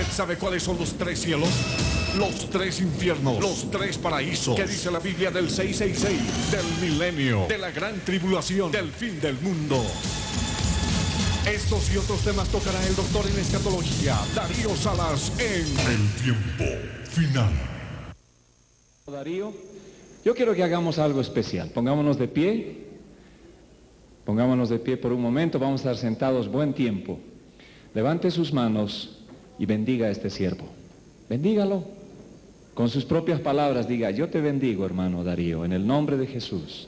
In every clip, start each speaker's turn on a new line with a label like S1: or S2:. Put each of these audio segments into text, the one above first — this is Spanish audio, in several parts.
S1: ¿Usted sabe cuáles son los tres cielos? Los tres infiernos, los tres paraísos. ¿Qué dice la Biblia del 666? Del milenio, de la gran tribulación, del fin del mundo. Estos y otros temas tocará el doctor en escatología, Darío Salas, en El Tiempo Final.
S2: Darío, yo quiero que hagamos algo especial. Pongámonos de pie. Pongámonos de pie por un momento. Vamos a estar sentados buen tiempo. Levante sus manos y bendiga a este siervo. Bendígalo. Con sus propias palabras diga: yo te bendigo, hermano Darío, en el nombre de Jesús,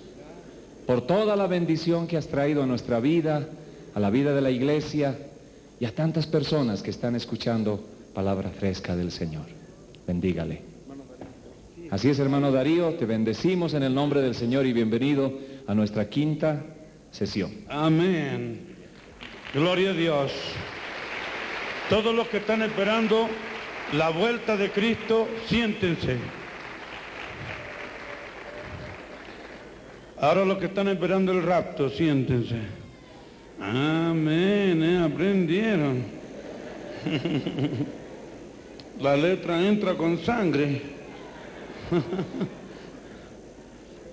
S2: por toda la bendición que has traído a nuestra vida, a la vida de la iglesia y a tantas personas que están escuchando palabra fresca del Señor. Bendígale. Así es, hermano Darío, te bendecimos en el nombre del Señor y bienvenido a nuestra quinta sesión.
S3: Amén. Gloria a Dios. Todos los que están esperando la vuelta de Cristo, siéntense. Ahora los que están esperando el rapto, siéntense. Amén, aprendieron. La letra entra con sangre.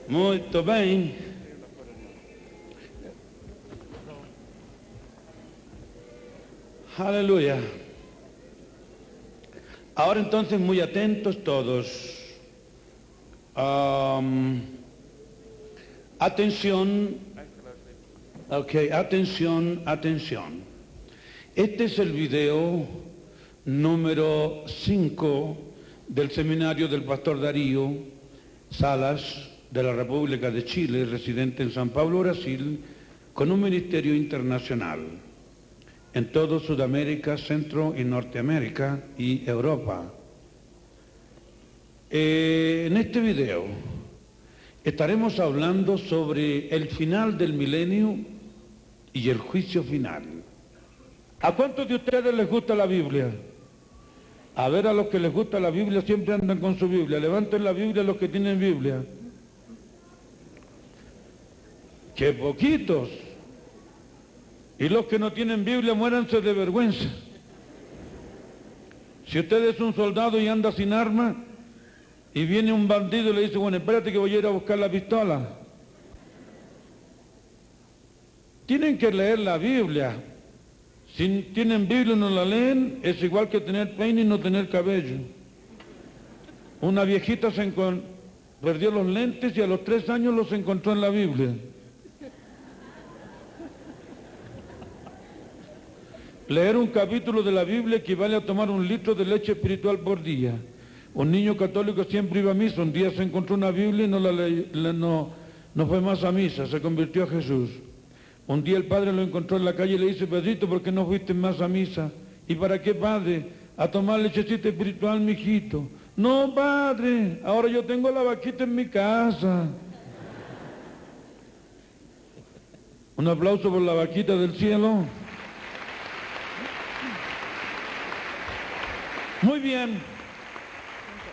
S3: Muy bien. Aleluya. Ahora entonces muy atentos todos. Atención. Ok, atención. Este es el video número 5 del seminario del pastor Darío Salas de la República de Chile, residente en San Pablo, Brasil, con un ministerio internacional en todo Sudamérica, Centro y Norteamérica y Europa. En este video estaremos hablando sobre el final del milenio y el juicio final. ¿A cuántos de ustedes les gusta la Biblia? A ver, a los que les gusta la Biblia siempre andan con su Biblia. Levanten la Biblia los que tienen Biblia. ¡Qué poquitos! Y los que no tienen Biblia, muéranse de vergüenza. Si usted es un soldado y anda sin arma, y viene un bandido y le dice: bueno, espérate que voy a ir a buscar la pistola. Tienen que leer la Biblia. Si tienen Biblia y no la leen, es igual que tener peine y no tener cabello. Una viejita perdió los lentes y a los 3 años los encontró en la Biblia. Leer un capítulo de la Biblia equivale a tomar 1 litro de leche espiritual por día. Un niño católico siempre iba a misa. Un día se encontró una Biblia y no fue más a misa, se convirtió a Jesús. Un día el padre lo encontró en la calle y le dice: Pedrito, ¿por qué no fuiste más a misa? ¿Y para qué, padre? A tomar lechecita espiritual, mijito. No, padre, ahora yo tengo la vaquita en mi casa. Un aplauso por la vaquita del cielo. Muy bien,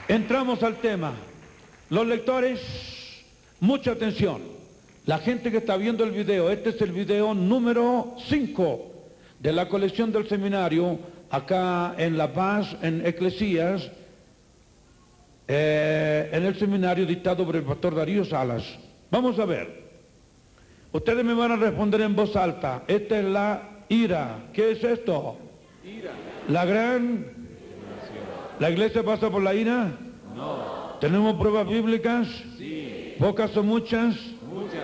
S3: entramos al tema. Los lectores, mucha atención. La gente que está viendo el video, este es el video número 5 de la colección del seminario, acá en La Paz, en Eclesías, en el seminario dictado por el pastor Darío Salas. Vamos a ver. Ustedes me van a responder en voz alta. Esta es la ira. ¿Qué es esto? Ira. La gran... ¿La iglesia pasa por la ira? No. ¿Tenemos pruebas bíblicas? Sí. ¿Pocas o muchas? Muchas.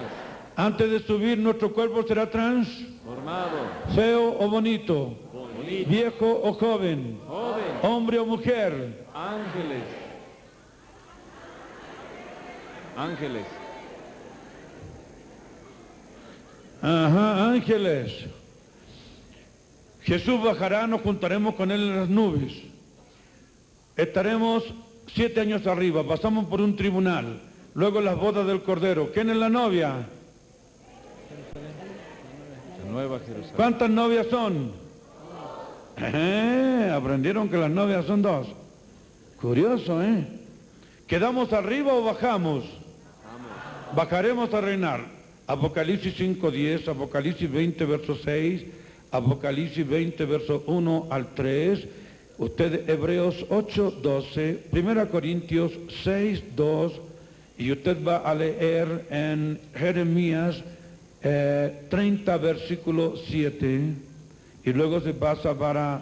S3: Antes de subir, ¿nuestro cuerpo será transformado? ¿Feo o bonito? Bonito. ¿Viejo o joven? Joven. ¿Hombre o mujer? Ángeles. Ángeles. Ajá, ángeles. Jesús bajará, nos juntaremos con él en las nubes. Estaremos 7 años arriba, pasamos por un tribunal, luego las bodas del Cordero. ¿Quién es la novia? La Nueva Jerusalén. ¿Cuántas novias son? Aprendieron que las novias son 2. Curioso, ¿eh? ¿Quedamos arriba o bajamos? Bajaremos a reinar. Apocalipsis 5:10, Apocalipsis 20, verso 6, Apocalipsis 20, verso 1 al 3, Usted Hebreos 8:12, 1 Corintios 6:2, y usted va a leer en Jeremías 30, versículo 7, y luego se pasa para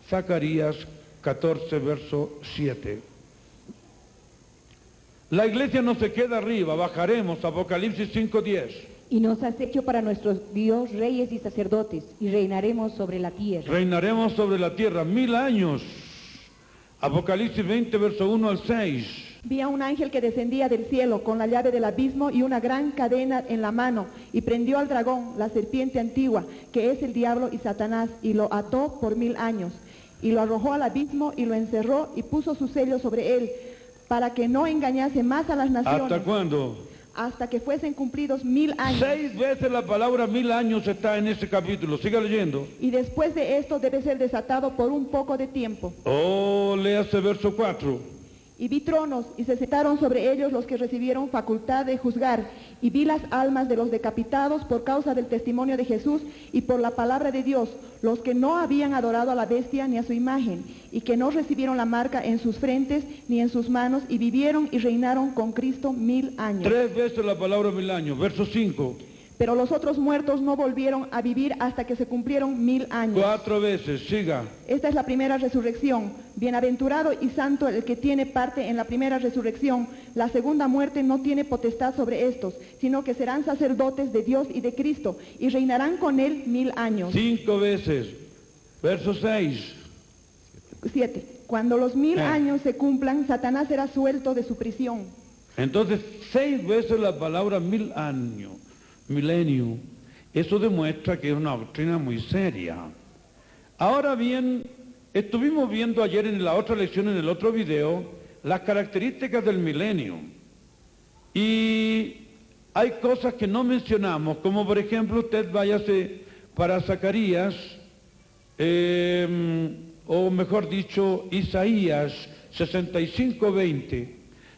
S3: Zacarías 14, verso 7. La iglesia no se queda arriba, bajaremos, Apocalipsis 5:10.
S4: Y nos has hecho para nuestro Dios reyes y sacerdotes, y reinaremos sobre la tierra.
S3: Reinaremos sobre la tierra 1000 años. Apocalipsis 20, verso 1 al 6.
S5: Vi a un ángel que descendía del cielo con la llave del abismo y una gran cadena en la mano, y prendió al dragón, la serpiente antigua, que es el diablo y Satanás, y lo ató por 1000 años, y lo arrojó al abismo y lo encerró y puso su sello sobre él, para que no engañase más a las naciones.
S3: ¿Hasta cuándo?
S5: Hasta que fuesen cumplidos 1000 años.
S3: 6 veces la palabra 1000 años está en ese capítulo. Siga leyendo.
S5: Y después de esto debe ser desatado por un poco de tiempo.
S3: Oh, léase verso 4.
S5: Y vi tronos, y se sentaron sobre ellos los que recibieron facultad de juzgar, y vi las almas de los decapitados por causa del testimonio de Jesús y por la palabra de Dios, los que no habían adorado a la bestia ni a su imagen, y que no recibieron la marca en sus frentes ni en sus manos, y vivieron y reinaron con Cristo 1000 años.
S3: 3 veces la palabra 1000 años. Verso 5.
S5: Pero los otros muertos no volvieron a vivir hasta que se cumplieron 1000 años.
S3: 4 veces. Siga.
S5: Esta es la primera resurrección. Bienaventurado y santo el que tiene parte en la primera resurrección. La segunda muerte no tiene potestad sobre estos, sino que serán sacerdotes de Dios y de Cristo, y reinarán con él 1000 años.
S3: 5 veces. Verso 6.
S5: 7. Cuando los 1000 años se cumplan, Satanás será suelto de su prisión.
S3: Entonces, 6 veces la palabra 1000 años. Milenio. Eso demuestra que es una doctrina muy seria. Ahora bien, estuvimos viendo ayer en la otra lección, en el otro video, las características del milenio. Y hay cosas que no mencionamos, como por ejemplo, usted váyase para Zacarías, o mejor dicho, Isaías 65:20.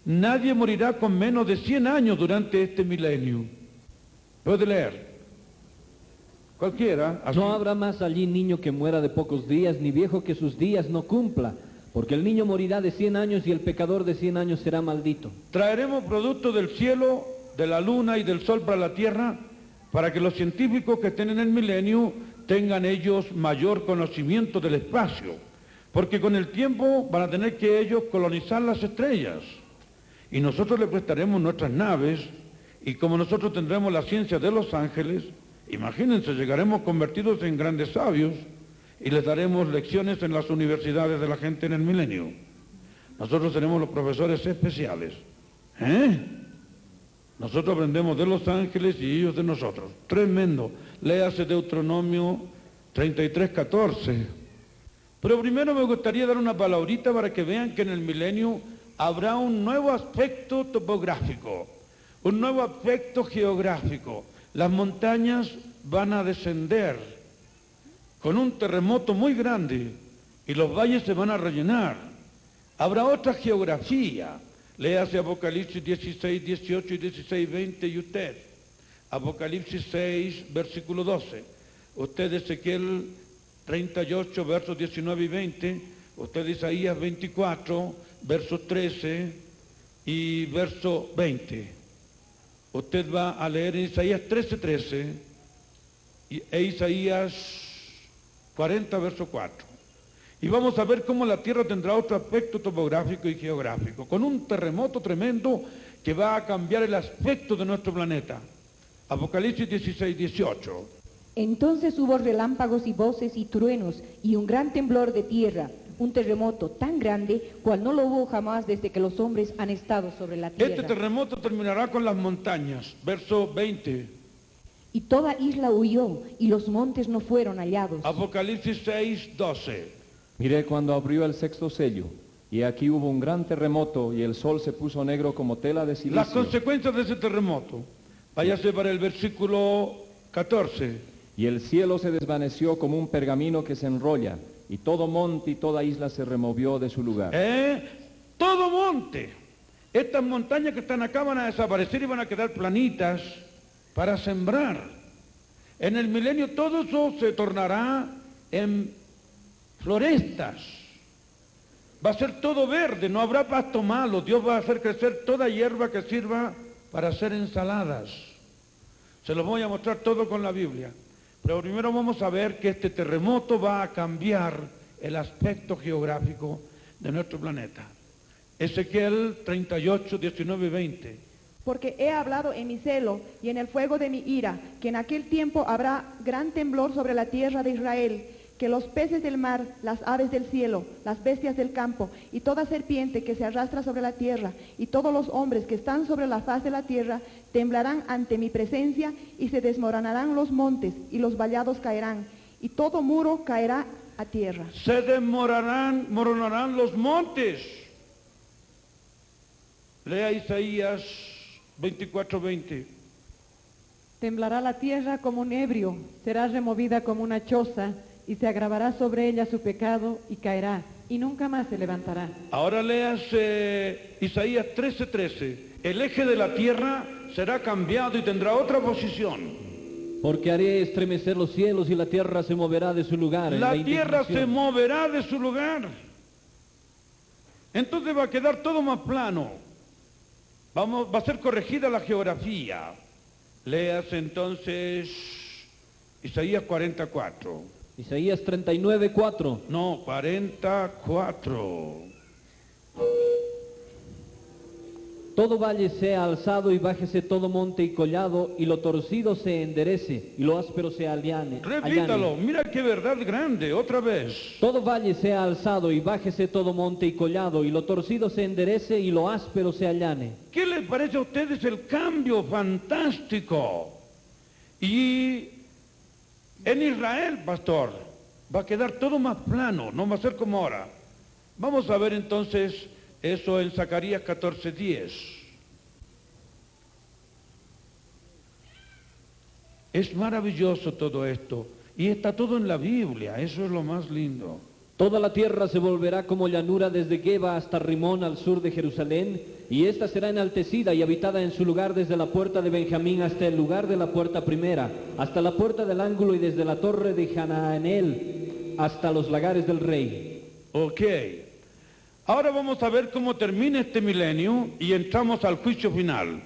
S3: Nadie morirá con menos de 100 años durante este milenio. Puede leer. Cualquiera. Así.
S6: No habrá más allí niño que muera de pocos días, ni viejo que sus días no cumpla, porque el niño morirá de 100 años y el pecador de 100 años será maldito.
S3: Traeremos productos del cielo, de la luna y del sol para la tierra, para que los científicos que estén en el milenio tengan ellos mayor conocimiento del espacio, porque con el tiempo van a tener que ellos colonizar las estrellas, y nosotros les prestaremos nuestras naves. Y como nosotros tendremos la ciencia de los ángeles, imagínense, llegaremos convertidos en grandes sabios y les daremos lecciones en las universidades de la gente en el milenio. Nosotros seremos los profesores especiales. Nosotros aprendemos de los ángeles y ellos de nosotros. Tremendo. Léase Deuteronomio 33:14. Pero primero me gustaría dar una palabrita para que vean que en el milenio habrá un nuevo aspecto topográfico. Un nuevo aspecto geográfico. Las montañas van a descender con un terremoto muy grande y los valles se van a rellenar. Habrá otra geografía. Léase Apocalipsis 16, 18 y 16, 20 y usted. Apocalipsis 6, versículo 12. Usted Ezequiel 38, versos 19 y 20. Usted Isaías 24, versos 13 y verso 20. Usted va a leer en Isaías 13:13 e Isaías 40, verso 4. Y vamos a ver cómo la tierra tendrá otro aspecto topográfico y geográfico, con un terremoto tremendo que va a cambiar el aspecto de nuestro planeta. Apocalipsis 16:18.
S4: Entonces hubo relámpagos y voces y truenos y un gran temblor de tierra, un terremoto tan grande cual no lo hubo jamás desde que los hombres han estado sobre la tierra.
S3: Este terremoto terminará con las montañas. Verso 20.
S4: Y toda isla huyó y los montes no fueron hallados.
S3: Apocalipsis 6:12.
S2: Miré cuando abrió el sexto sello, y aquí hubo un gran terremoto, y el sol se puso negro como tela de silicio.
S3: Las consecuencias de ese terremoto. Váyase para el versículo 14.
S2: Y el cielo se desvaneció como un pergamino que se enrolla, y todo monte y toda isla se removió de su lugar.
S3: Todo monte. Estas montañas que están acá van a desaparecer y van a quedar planitas para sembrar. En el milenio todo eso se tornará en florestas. Va a ser todo verde, no habrá pasto malo. Dios va a hacer crecer toda hierba que sirva para hacer ensaladas. Se los voy a mostrar todo con la Biblia. Pero primero vamos a ver que este terremoto va a cambiar el aspecto geográfico de nuestro planeta. Ezequiel 38, 19 y 20.
S5: Porque he hablado en mi celo y en el fuego de mi ira, que en aquel tiempo habrá gran temblor sobre la tierra de Israel, que los peces del mar, las aves del cielo, las bestias del campo, y toda serpiente que se arrastra sobre la tierra, y todos los hombres que están sobre la faz de la tierra, temblarán ante mi presencia, y se desmoronarán los montes, y los vallados caerán, y todo muro caerá a tierra.
S3: Se desmoronarán los montes. Lea Isaías 24:20.
S7: Temblará la tierra como un ebrio, será removida como una choza, y se agravará sobre ella su pecado, y caerá, y nunca más se levantará.
S3: Ahora leas Isaías 13:13. El eje de la tierra será cambiado y tendrá otra posición.
S6: Porque haré estremecer los cielos y la tierra se moverá de su lugar.
S3: La tierra se moverá de su lugar. Entonces va a quedar todo más plano. Va a ser corregida la geografía. Leas entonces Isaías 44.
S6: Isaías 39:4.
S3: No, 44.
S6: Todo valle sea alzado y bájese todo monte y collado, y lo torcido se enderece, y lo áspero se allane.
S3: Repítalo, mira qué verdad grande, otra vez.
S6: Todo valle sea alzado y bájese todo monte y collado, y lo torcido se enderece, y lo áspero se allane.
S3: ¿Qué les parece a ustedes el cambio fantástico? Y en Israel, pastor, va a quedar todo más plano, no va a ser como ahora. Vamos a ver entonces eso en Zacarías 14:10. Es maravilloso todo esto, y está todo en la Biblia, eso es lo más lindo.
S6: Toda la tierra se volverá como llanura desde Geba hasta Rimón al sur de Jerusalén, y ésta será enaltecida y habitada en su lugar desde la puerta de Benjamín hasta el lugar de la puerta primera, hasta la puerta del ángulo y desde la torre de Hanaanel hasta los lagares del rey.
S3: Ok. Ahora vamos a ver cómo termina este milenio y entramos al juicio final.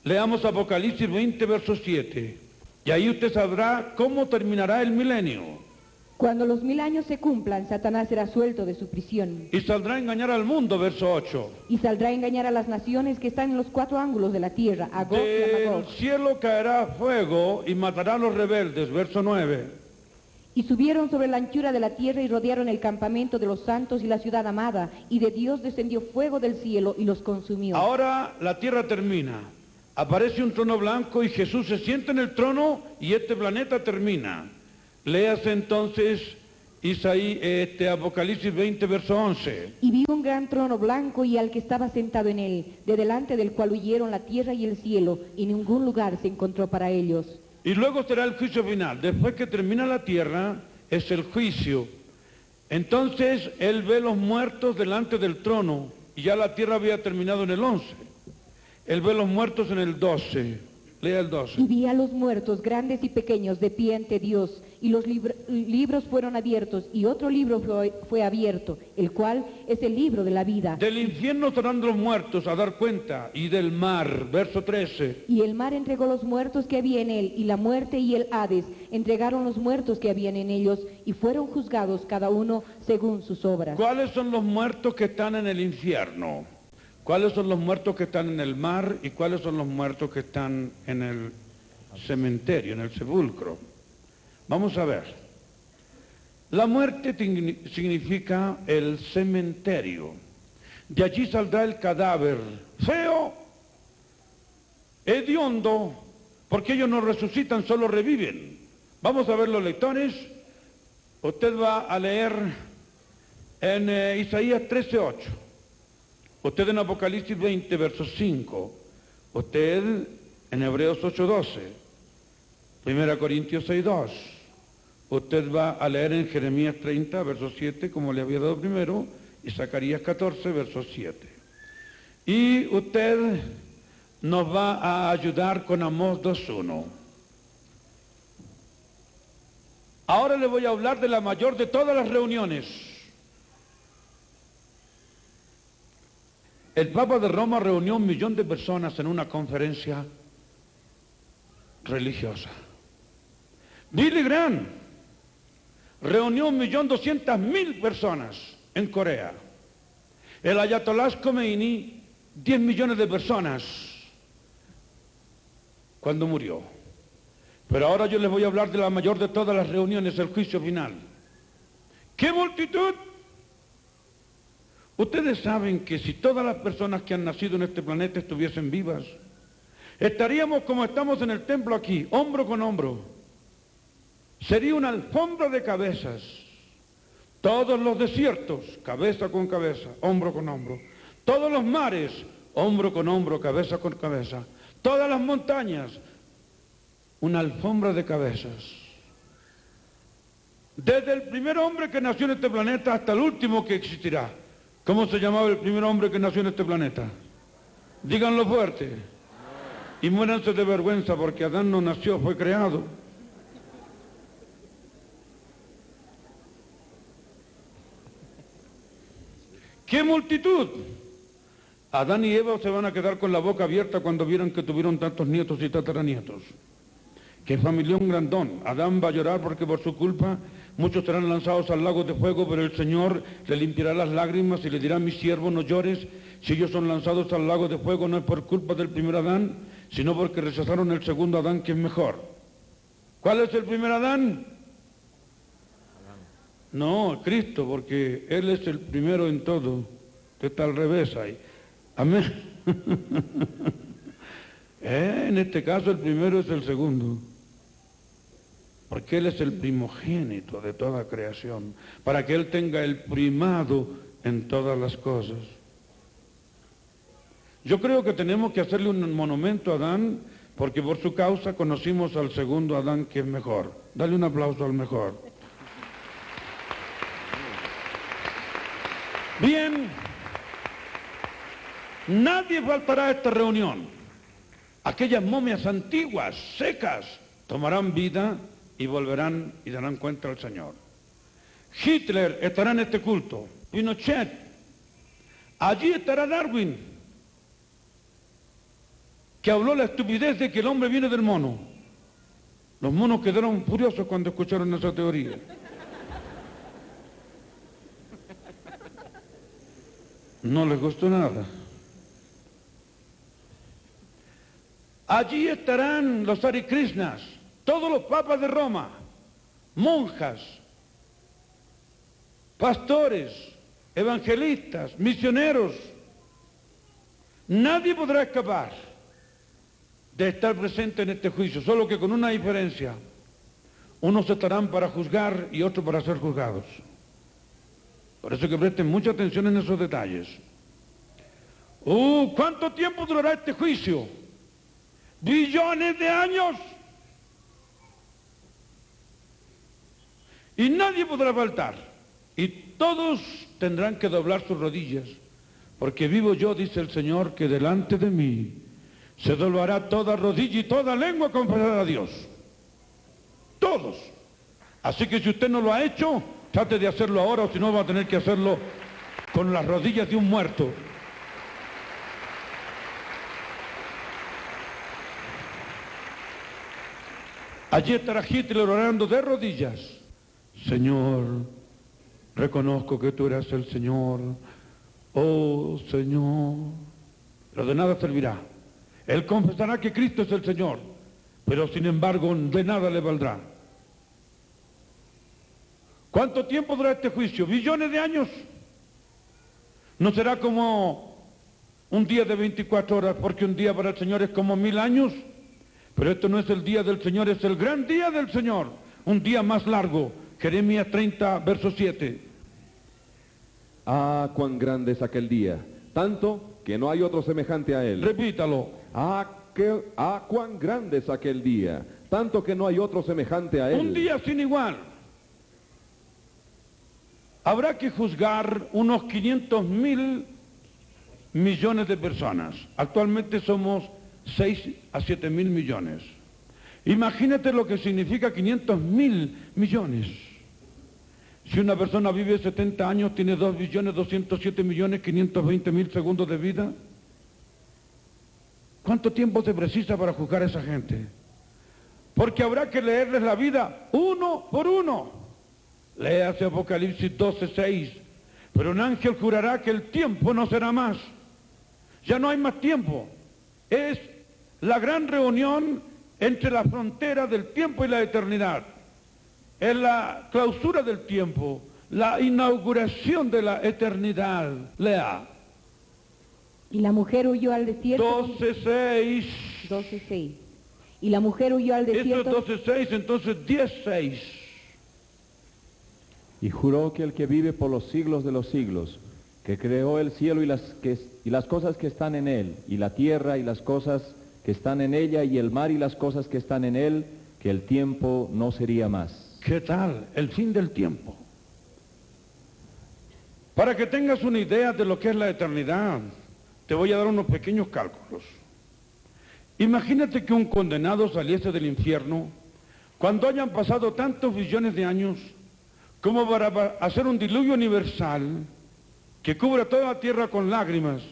S3: Leamos Apocalipsis 20, verso 7. Y ahí usted sabrá cómo terminará el milenio.
S4: Cuando los 1000 años se cumplan, Satanás será suelto de su prisión.
S3: Y saldrá a engañar al mundo, verso 8.
S4: Y saldrá a engañar a las naciones que están en los 4 ángulos de la tierra, a Gog y a
S3: Del
S4: Magog.
S3: cielo caerá fuego y matará a los rebeldes, verso 9.
S4: Y subieron sobre la anchura de la tierra y rodearon el campamento de los santos y la ciudad amada, y de Dios descendió fuego del cielo y los consumió.
S3: Ahora la tierra termina. Aparece un trono blanco y Jesús se sienta en el trono y este planeta termina. Léase entonces Apocalipsis 20, verso 11.
S4: Y vi un gran trono blanco y al que estaba sentado en él, de delante del cual huyeron la tierra y el cielo, y ningún lugar se encontró para ellos.
S3: Y luego será el juicio final. Después que termina la tierra, es el juicio. Entonces, él ve los muertos delante del trono, y ya la tierra había terminado en el 11. Él ve los muertos en el 12. Lea el 12.
S4: Y vi a los muertos, grandes y pequeños, de pie ante Dios, y los libros fueron abiertos, y otro libro fue abierto, el cual es el libro de la vida.
S3: Del infierno serán los muertos a dar cuenta, y del mar, verso 13.
S4: Y el mar entregó los muertos que había en él, y la muerte y el Hades entregaron los muertos que habían en ellos, y fueron juzgados cada uno según sus obras.
S3: ¿Cuáles son los muertos que están en el infierno? ¿Cuáles son los muertos que están en el mar? ¿Y cuáles son los muertos que están en el cementerio, en el sepulcro? Vamos a ver. La muerte significa el cementerio. De allí saldrá el cadáver feo, hediondo, porque ellos no resucitan, solo reviven. Vamos a ver los lectores. Usted va a leer en Isaías 13:8. Usted en Apocalipsis 20, verso 5. Usted en Hebreos 8:12. 1 Corintios 6:2. Usted va a leer en Jeremías 30, verso 7, como le había dado primero, y Zacarías 14, verso 7. Y usted nos va a ayudar con Amós 2:1. Ahora les voy a hablar de la mayor de todas las reuniones. El Papa de Roma reunió 1 millón de personas en una conferencia religiosa. Billy Graham reunió 1.200.000 personas en Corea. El Ayatollah Khomeini, 10 millones de personas cuando murió. Pero ahora yo les voy a hablar de la mayor de todas las reuniones, el juicio final. ¡Qué multitud! Ustedes saben que si todas las personas que han nacido en este planeta estuviesen vivas, estaríamos como estamos en el templo aquí, hombro con hombro. Sería una alfombra de cabezas. Todos los desiertos, cabeza con cabeza, hombro con hombro. Todos los mares, hombro con hombro, cabeza con cabeza. Todas las montañas, una alfombra de cabezas. Desde el primer hombre que nació en este planeta hasta el último que existirá. ¿Cómo se llamaba el primer hombre que nació en este planeta? Díganlo fuerte. Y muéranse de vergüenza porque Adán no nació, fue creado. ¡Qué multitud! Adán y Eva se van a quedar con la boca abierta cuando vieran que tuvieron tantos nietos y tataranietos. ¡Qué familión grandón! Adán va a llorar porque por su culpa muchos serán lanzados al lago de fuego, pero el Señor le limpiará las lágrimas y le dirá: mi siervo, no llores. Si ellos son lanzados al lago de fuego no es por culpa del primer Adán, sino porque rechazaron el segundo Adán, que es mejor. ¿Cuál es el primer Adán? No, Cristo, porque Él es el primero en todo. Está al revés ahí. Amén. En este caso el primero es el segundo. Porque Él es el primogénito de toda creación. Para que Él tenga el primado en todas las cosas. Yo creo que tenemos que hacerle un monumento a Adán, porque por su causa conocimos al segundo Adán, que es mejor. Dale un aplauso al mejor. Bien, nadie faltará a esta reunión. Aquellas momias antiguas, secas, tomarán vida y volverán y darán cuenta al Señor. Hitler estará en este culto, Pinochet, allí estará Darwin, que habló la estupidez de que el hombre viene del mono. Los monos quedaron furiosos cuando escucharon esa teoría. No les gustó nada. Allí estarán los Hare Krishnas, todos los papas de Roma, monjas, pastores, evangelistas, misioneros. Nadie podrá escapar de estar presente en este juicio, solo que con una diferencia. Unos estarán para juzgar y otros para ser juzgados. Por eso que presten mucha atención en esos detalles. ¿Cuánto tiempo durará este juicio? ¡Billones de años! Y nadie podrá faltar. Y todos tendrán que doblar sus rodillas. Porque vivo yo, dice el Señor, que delante de mí se doblará toda rodilla y toda lengua confesará a Dios. Todos. Así que si usted no lo ha hecho, trate de hacerlo ahora, o si no va a tener que hacerlo con las rodillas de un muerto. Allí estará Hitler orando de rodillas. Señor, reconozco que tú eres el Señor. Oh Señor. Pero de nada servirá. Él confesará que Cristo es el Señor, pero sin embargo de nada le valdrá. ¿Cuánto tiempo dura este juicio? ¿Billones de años? ¿No será como un día de 24 horas, porque un día para el Señor es como 1000 años? Pero esto no es el día del Señor, es el gran día del Señor. Un día más largo. Jeremías 30, verso 7.
S8: Ah, cuán grande es aquel día, tanto que no hay otro semejante a él.
S3: Repítalo.
S8: Cuán grande es aquel día, tanto que no hay otro semejante a él.
S3: Un día sin igual. Habrá que juzgar unos 500.000 millones de personas. Actualmente somos 6 a 7.000 millones. Imagínate lo que significa 500.000 millones. Si una persona vive 70 años, tiene 2.207.520.000 segundos de vida. ¿Cuánto tiempo se precisa para juzgar a esa gente? Porque habrá que leerles la vida uno por uno. Léase Apocalipsis 12:6. Pero un ángel jurará que el tiempo no será más. Ya no hay más tiempo. Es la gran reunión entre la frontera del tiempo y la eternidad. Es la clausura del tiempo, la inauguración de la eternidad. Lea.
S4: Y la mujer huyó al desierto.
S3: 12:6.
S4: 12:6. Y la mujer huyó al desierto.
S3: Esto es 12:6, entonces 10:6.
S2: Y juró que el que vive por los siglos de los siglos, que creó el cielo y las cosas que están en él, y la tierra y las cosas que están en ella, y el mar y las cosas que están en él, que el tiempo no sería más.
S3: ¿Qué tal? El fin del tiempo. Para que tengas una idea de lo que es la eternidad, te voy a dar unos pequeños cálculos. Imagínate que un condenado saliese del infierno cuando hayan pasado tantos billones de años como para hacer un diluvio universal que cubra toda la tierra con lágrimas,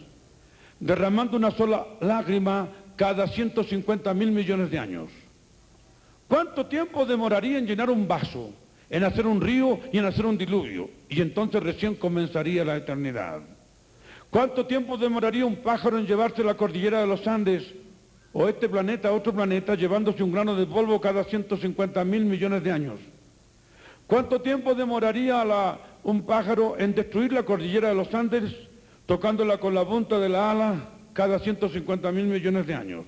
S3: derramando una sola lágrima cada 150.000 millones de años. ¿Cuánto tiempo demoraría en llenar un vaso, en hacer un río y en hacer un diluvio? Y entonces recién comenzaría la eternidad. ¿Cuánto tiempo demoraría un pájaro en llevarse la cordillera de los Andes, o este planeta a otro planeta, llevándose un grano de polvo cada 150.000 millones de años? ¿Cuánto tiempo demoraría un pájaro en destruir la cordillera de los Andes, tocándola con la punta de la ala cada 150.000 millones de años?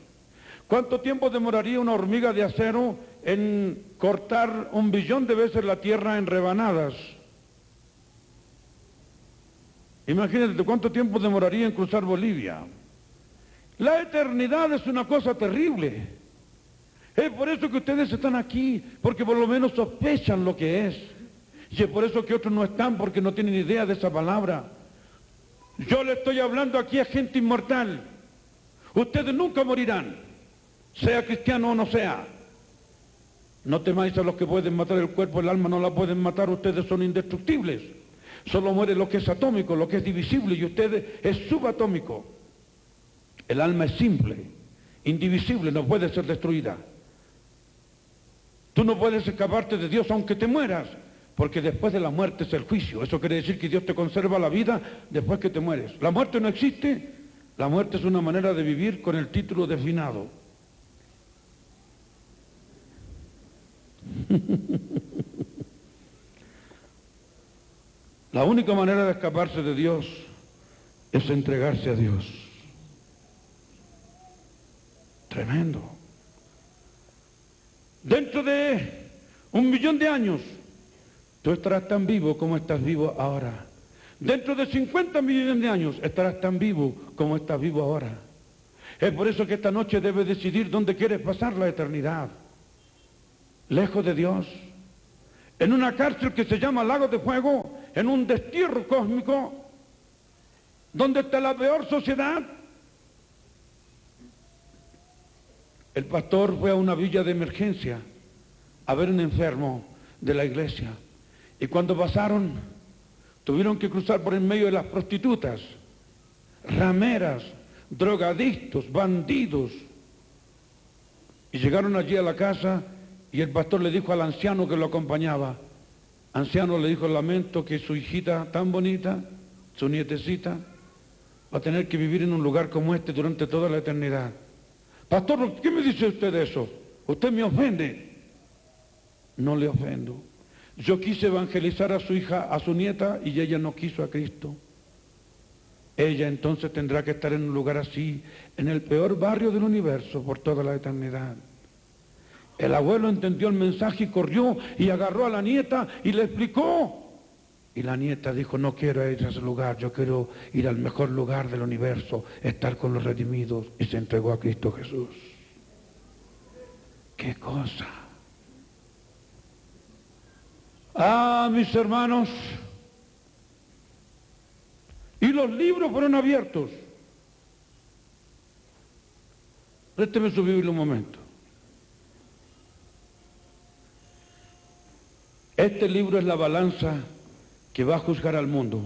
S3: ¿Cuánto tiempo demoraría una hormiga de acero en cortar 1 billón de veces la tierra en rebanadas? Imagínate cuánto tiempo demoraría en cruzar Bolivia. La eternidad es una cosa terrible. Es por eso que ustedes están aquí, porque por lo menos sospechan lo que es. Y es por eso que otros no están, porque no tienen idea de esa palabra. Yo le estoy hablando aquí a gente inmortal. Ustedes nunca morirán, sea cristiano o no sea. No temáis a los que pueden matar el cuerpo, el alma no la pueden matar, ustedes son indestructibles. Solo muere lo que es atómico, lo que es divisible, y ustedes es subatómico. El alma es simple, indivisible, no puede ser destruida. Tú no puedes escaparte de Dios aunque te mueras, porque después de la muerte es el juicio. Eso quiere decir que Dios te conserva la vida después que te mueres. La muerte no existe, la muerte es una manera de vivir con el título de finado. La única manera de escaparse de Dios es entregarse a Dios. Tremendo. Dentro de 1 millón de años, tú estarás tan vivo como estás vivo ahora. Dentro de 50 millones de años, estarás tan vivo como estás vivo ahora. Es por eso que esta noche debes decidir dónde quieres pasar la eternidad. Lejos de Dios, en una cárcel que se llama Lago de Fuego, en un destierro cósmico, donde está la peor sociedad. El pastor fue a una villa de emergencia a ver un enfermo de la iglesia, y cuando pasaron tuvieron que cruzar por en medio de las prostitutas, rameras, drogadictos, bandidos, y llegaron allí a la casa, y el pastor le dijo al anciano que lo acompañaba, anciano, le dijo, lamento que su hijita tan bonita, su nietecita, va a tener que vivir en un lugar como este durante toda la eternidad. Pastor, ¿qué me dice usted de eso? Usted me ofende. No le ofendo. Yo quise evangelizar a su hija, a su nieta, y ella no quiso a Cristo. Ella entonces tendrá que estar en un lugar así, en el peor barrio del universo, por toda la eternidad. El abuelo entendió el mensaje y corrió y agarró a la nieta y le explicó. Y la nieta dijo, no quiero ir a ese lugar, yo quiero ir al mejor lugar del universo, estar con los redimidos, y se entregó a Cristo Jesús. ¡Qué cosa! Ah, mis hermanos, y los libros fueron abiertos. Présteme su Biblia un momento. Este libro es la balanza que va a juzgar al mundo.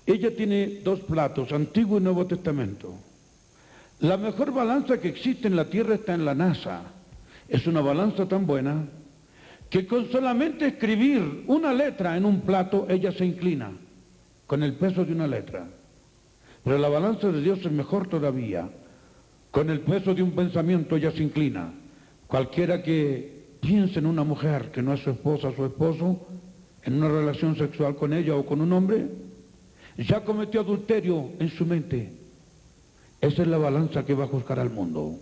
S3: Ella tiene dos platos, Antiguo y Nuevo Testamento. La mejor balanza que existe en la tierra está en la NASA. Es una balanza tan buena que con solamente escribir una letra en un plato, ella se inclina con el peso de una letra. Pero la balanza de Dios es mejor todavía. Con el peso de un pensamiento ella se inclina. Cualquiera que piense en una mujer que no es su esposa, su esposo, en una relación sexual con ella o con un hombre, ya cometió adulterio en su mente. Esa es la balanza que va a juzgar al mundo.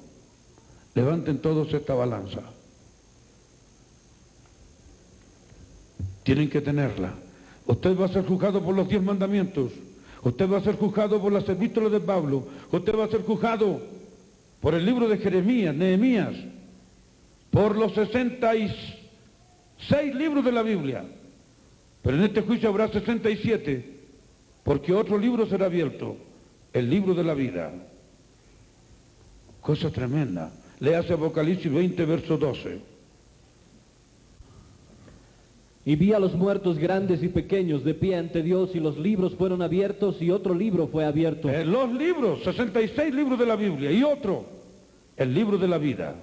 S3: Levanten todos esta balanza. Tienen que tenerla. Usted va a ser juzgado por los 10 mandamientos. Usted va a ser juzgado por las epístolas de Pablo. Usted va a ser juzgado por el libro de Jeremías, Nehemías, por los 66 libros de la Biblia. Pero en este juicio habrá 67, porque otro libro será abierto, el libro de la vida. Cosa tremenda. Léase Apocalipsis 20, verso 12.
S6: Y vi a los muertos grandes y pequeños de pie ante Dios, y los libros fueron abiertos, y otro libro fue abierto.
S3: Los libros, 66 libros de la Biblia, y otro, el libro de la vida.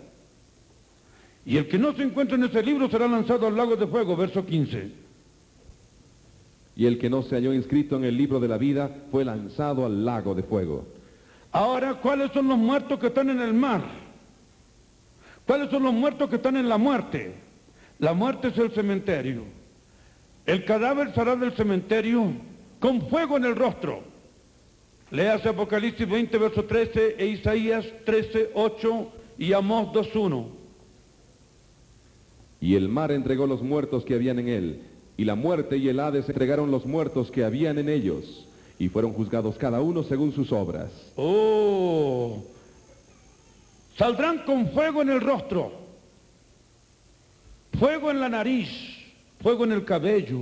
S3: Y el que no se encuentre en ese libro será lanzado al lago de fuego, verso 15.
S8: Y el que no se halló inscrito en el libro de la vida fue lanzado al lago de fuego.
S3: Ahora, ¿cuáles son los muertos que están en el mar? ¿Cuáles son los muertos que están en la muerte? La muerte es el cementerio. El cadáver será del cementerio con fuego en el rostro. Léase Apocalipsis 20, verso 13, e Isaías 13, 8 y Amós 2, 1.
S8: Y el mar entregó los muertos que habían en él, y la muerte y el Hades entregaron los muertos que habían en ellos, y fueron juzgados cada uno según sus obras.
S3: ¡Oh! Saldrán con fuego en el rostro, fuego en la nariz, fuego en el cabello.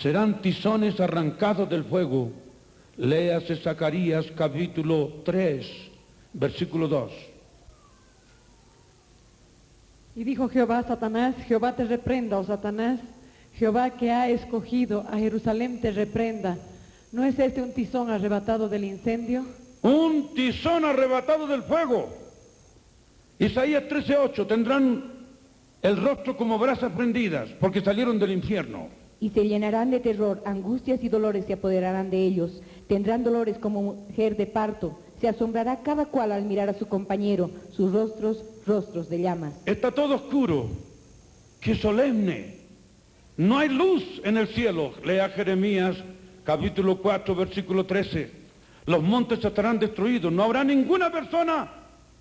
S3: Serán tizones arrancados del fuego. Léase Zacarías capítulo 3, versículo 2.
S7: Y dijo Jehová a Satanás, Jehová te reprenda, oh Satanás, Jehová que ha escogido a Jerusalén te reprenda. ¿No es este un tizón arrebatado del incendio?
S3: Un tizón arrebatado del fuego. Isaías 13:8, tendrán el rostro como brasas prendidas, porque salieron del infierno.
S4: Y se llenarán de terror, angustias y dolores se apoderarán de ellos. Tendrán dolores como mujer de parto. Se asombrará cada cual al mirar a su compañero, sus rostros, rostros de llamas.
S3: Está todo oscuro, qué solemne. No hay luz en el cielo. Lea Jeremías capítulo 4, versículo 13. Los montes estarán destruidos, no habrá ninguna persona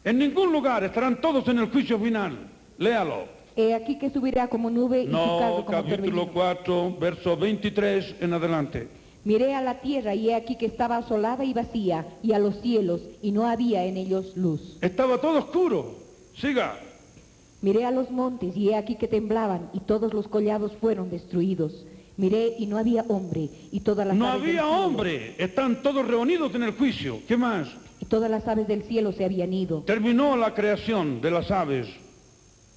S3: en ningún lugar, estarán todos en el juicio final. Léalo.
S4: He aquí que subirá como nube y su carro como
S3: capítulo
S4: torbellino.
S3: 4, verso 23 en adelante.
S4: Miré a la tierra y he aquí que estaba asolada y vacía, y a los cielos, y no había en ellos luz.
S3: Estaba todo oscuro. Siga.
S4: Miré a los montes y he aquí que temblaban, y todos los collados fueron destruidos. Miré y no había hombre, y todas las
S3: No
S4: aves del
S3: había
S4: cielo-
S3: hombre. Están todos reunidos en el juicio. ¿Qué más?
S4: y todas las aves del cielo se habían ido.
S3: Terminó la creación de las aves.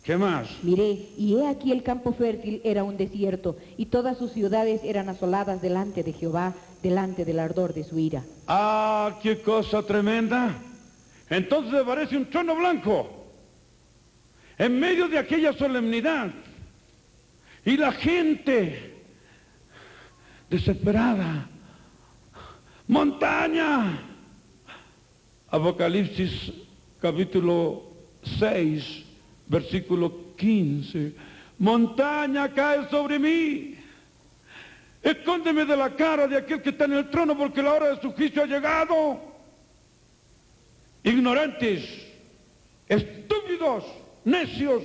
S3: ¿Qué más?
S4: Miré, y he aquí el campo fértil era un desierto, y todas sus ciudades eran asoladas delante de Jehová, delante del ardor de su ira.
S3: ¡Ah, qué cosa tremenda! Entonces aparece un trono blanco en medio de aquella solemnidad, y la gente desesperada: ¡montaña! Apocalipsis capítulo 6, versículo 15. ¡Montaña, cae sobre mí! Escóndeme de la cara de aquel que está en el trono, porque la hora de su juicio ha llegado. Ignorantes, estúpidos, necios.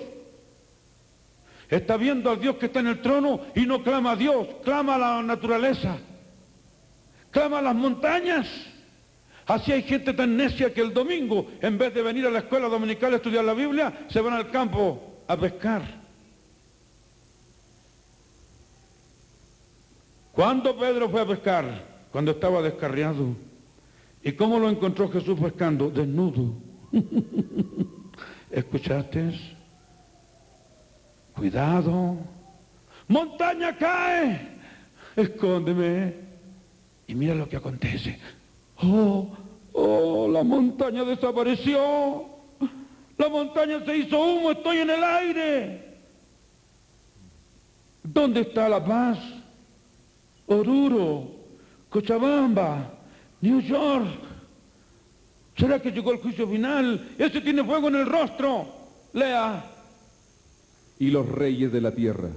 S3: Está viendo al Dios que está en el trono y no clama a Dios, clama a la naturaleza, clama a las montañas. Así hay gente tan necia que el domingo, en vez de venir a la escuela dominical a estudiar la Biblia, se van al campo a pescar. ¿Cuándo Pedro fue a pescar? Cuando estaba descarriado. ¿Y cómo lo encontró Jesús pescando? Desnudo. ¿Escuchaste? cuidado, montaña cae, escóndeme. Y mira lo que acontece. Oh, la montaña desapareció, la montaña se hizo humo, estoy en el aire. ¿Dónde está La Paz? Oruro, Cochabamba, New York. ¿Será que llegó el juicio final? Ese tiene fuego en el rostro. Lea.
S8: Y los reyes de la tierra,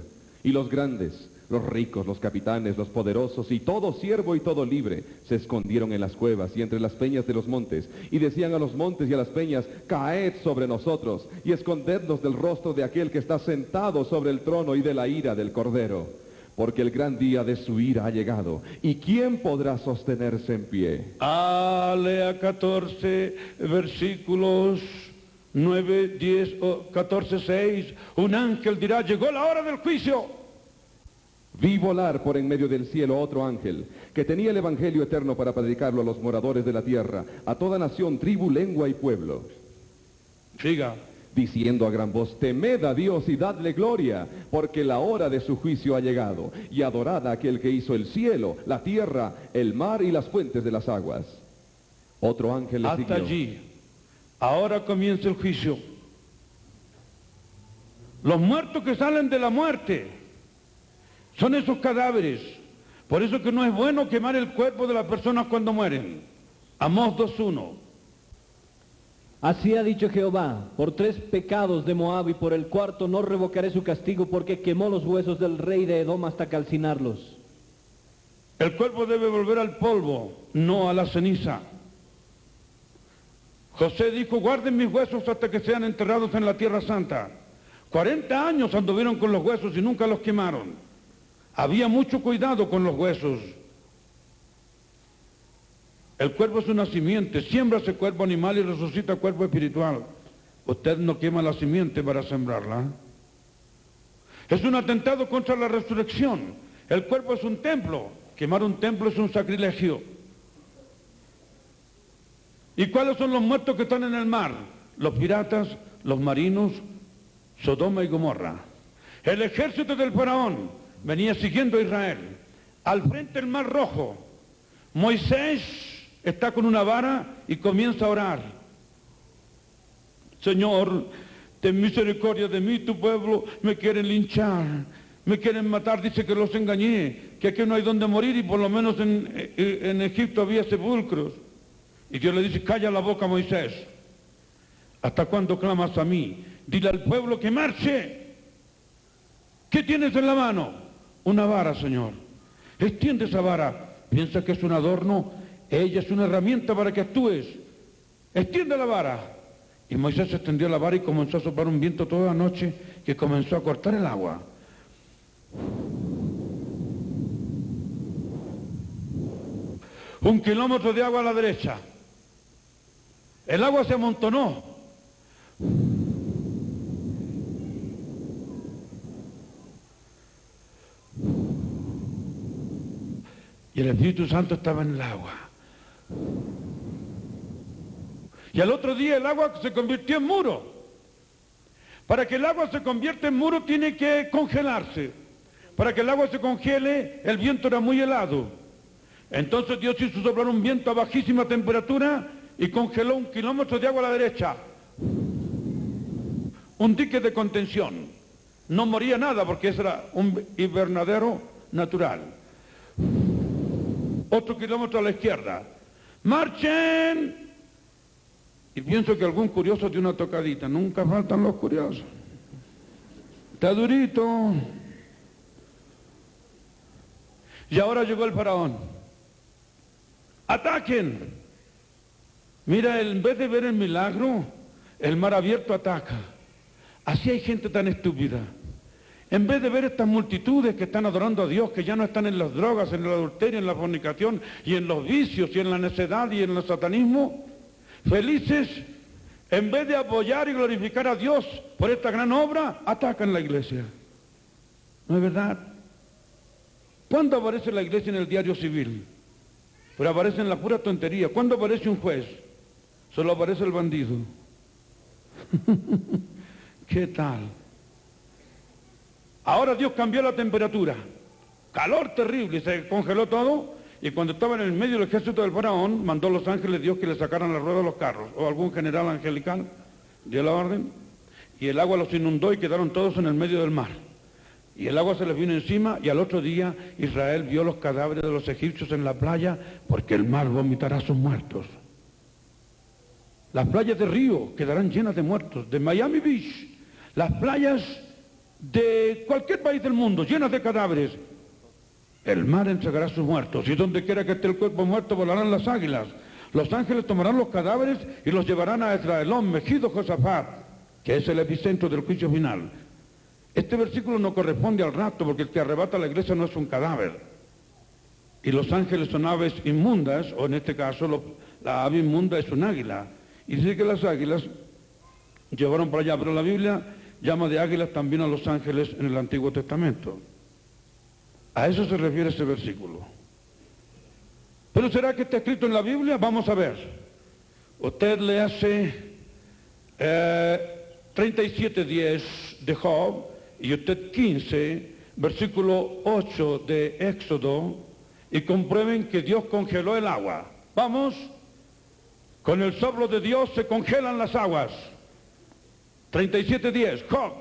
S8: y los grandes, los ricos, los capitanes, los poderosos, y todo siervo y todo libre, se escondieron en las cuevas y entre las peñas de los montes, y decían a los montes y a las peñas, caed sobre nosotros, y escondednos del rostro de aquel que está sentado sobre el trono y de la ira del Cordero. Porque el gran día de su ira ha llegado, ¿y quién podrá sostenerse en pie?
S3: Lea 14 versículos 9, 10, 14, 6. Un ángel dirá, llegó la hora del juicio.
S8: Vi volar por en medio del cielo otro ángel, que tenía el evangelio eterno para predicarlo a los moradores de la tierra, a toda nación, tribu, lengua y pueblo.
S3: Siga.
S8: Diciendo a gran voz, temed a Dios y dadle gloria, porque la hora de su juicio ha llegado, y adorad a aquel que hizo el cielo, la tierra, el mar y las fuentes de las aguas. Otro ángel le siguió.
S3: Hasta allí. Ahora comienza el juicio. Los muertos que salen de la muerte son esos cadáveres. Por eso que no es bueno quemar el cuerpo de las personas cuando mueren. Amós 2:1.
S6: Así ha dicho Jehová, por 3 pecados de Moab y por el 4º no revocaré su castigo porque quemó los huesos del rey de Edom hasta calcinarlos.
S3: El cuerpo debe volver al polvo, no a la ceniza. José dijo, guarden mis huesos hasta que sean enterrados en la tierra santa. 40 años anduvieron con los huesos y nunca los quemaron. Había mucho cuidado con los huesos. El cuerpo es una simiente, siembra ese cuerpo animal y resucita cuerpo espiritual. Usted no quema la simiente para sembrarla. Es un atentado contra la resurrección. El cuerpo es un templo. Quemar un templo es un sacrilegio. ¿Y cuáles son los muertos que están en el mar? Los piratas, los marinos, Sodoma y Gomorra. El ejército del faraón venía siguiendo a Israel. Al frente del mar rojo, Moisés está con una vara y comienza a orar. Señor, ten misericordia de mí, tu pueblo me quieren linchar, me quieren matar, dice que los engañé, que aquí no hay donde morir y por lo menos en Egipto había sepulcros. Y Dios le dice, calla la boca, Moisés. ¿Hasta cuándo clamas a mí? Dile al pueblo que marche. ¿Qué tienes en la mano? Una vara, Señor. Extiende esa vara. Piensa que es un adorno. Ella es una herramienta para que actúes. Extiende la vara. Y Moisés extendió la vara y comenzó a soplar un viento toda la noche que comenzó a cortar el agua. Un kilómetro de agua a la derecha. El agua se amontonó. Y el Espíritu Santo estaba en el agua. Y al otro día el agua se convirtió en muro. Para que el agua se convierta en muro tiene que congelarse. Para que el agua se congele, el viento era muy helado. Entonces Dios hizo soplar un viento a bajísima temperatura y congeló 1 kilómetro de agua a la derecha. Un dique de contención. No moría nada porque ese era un invernadero natural. Otro kilómetro a la izquierda. ¡Marchen! Y pienso que algún curioso tiene una tocadita. Nunca faltan los curiosos. Está durito. Y ahora llegó el faraón. ¡Ataquen! Mira, en vez de ver el milagro, el mar abierto ataca. Así hay gente tan estúpida. En vez de ver estas multitudes que están adorando a Dios, que ya no están en las drogas, en el adulterio, en la fornicación, y en los vicios, y en la necedad, y en el satanismo, felices, en vez de apoyar y glorificar a Dios por esta gran obra, atacan la iglesia. ¿No es verdad? ¿Cuándo aparece la iglesia en el diario civil? Pero aparece en la pura tontería. ¿Cuándo aparece un juez? Solo aparece el bandido. ¿Qué tal? Ahora Dios cambió la temperatura. Calor terrible, se congeló todo. Y cuando estaba en el medio del ejército del faraón, mandó a los ángeles Dios que le sacaran las ruedas de los carros. O algún general angelical dio la orden. Y el agua los inundó y quedaron todos en el medio del mar. Y el agua se les vino encima y al otro día Israel vio los cadáveres de los egipcios en la playa porque el mar vomitará a sus muertos. Las playas de Río quedarán llenas de muertos, de Miami Beach, las playas de cualquier país del mundo llenas de cadáveres. El mar entregará sus muertos y donde quiera que esté el cuerpo muerto volarán las águilas. Los ángeles tomarán los cadáveres y los llevarán a Esdraelón, Megido, Josafat, que es el epicentro del juicio final. Este versículo no corresponde al rapto porque el que arrebata a la iglesia no es un cadáver. Y los ángeles son aves inmundas, o en este caso la ave inmunda es un águila. Y dice que las águilas llevaron para allá, pero la Biblia llama de águilas también a los ángeles en el Antiguo Testamento. A eso se refiere ese versículo. ¿Pero será que está escrito en la Biblia? Vamos a ver. Usted le hace 37:10 de Job y usted 15, versículo 8 de Éxodo, y comprueben que Dios congeló el agua. Vamos. Con el soplo de Dios se congelan las aguas. 37:10, Job.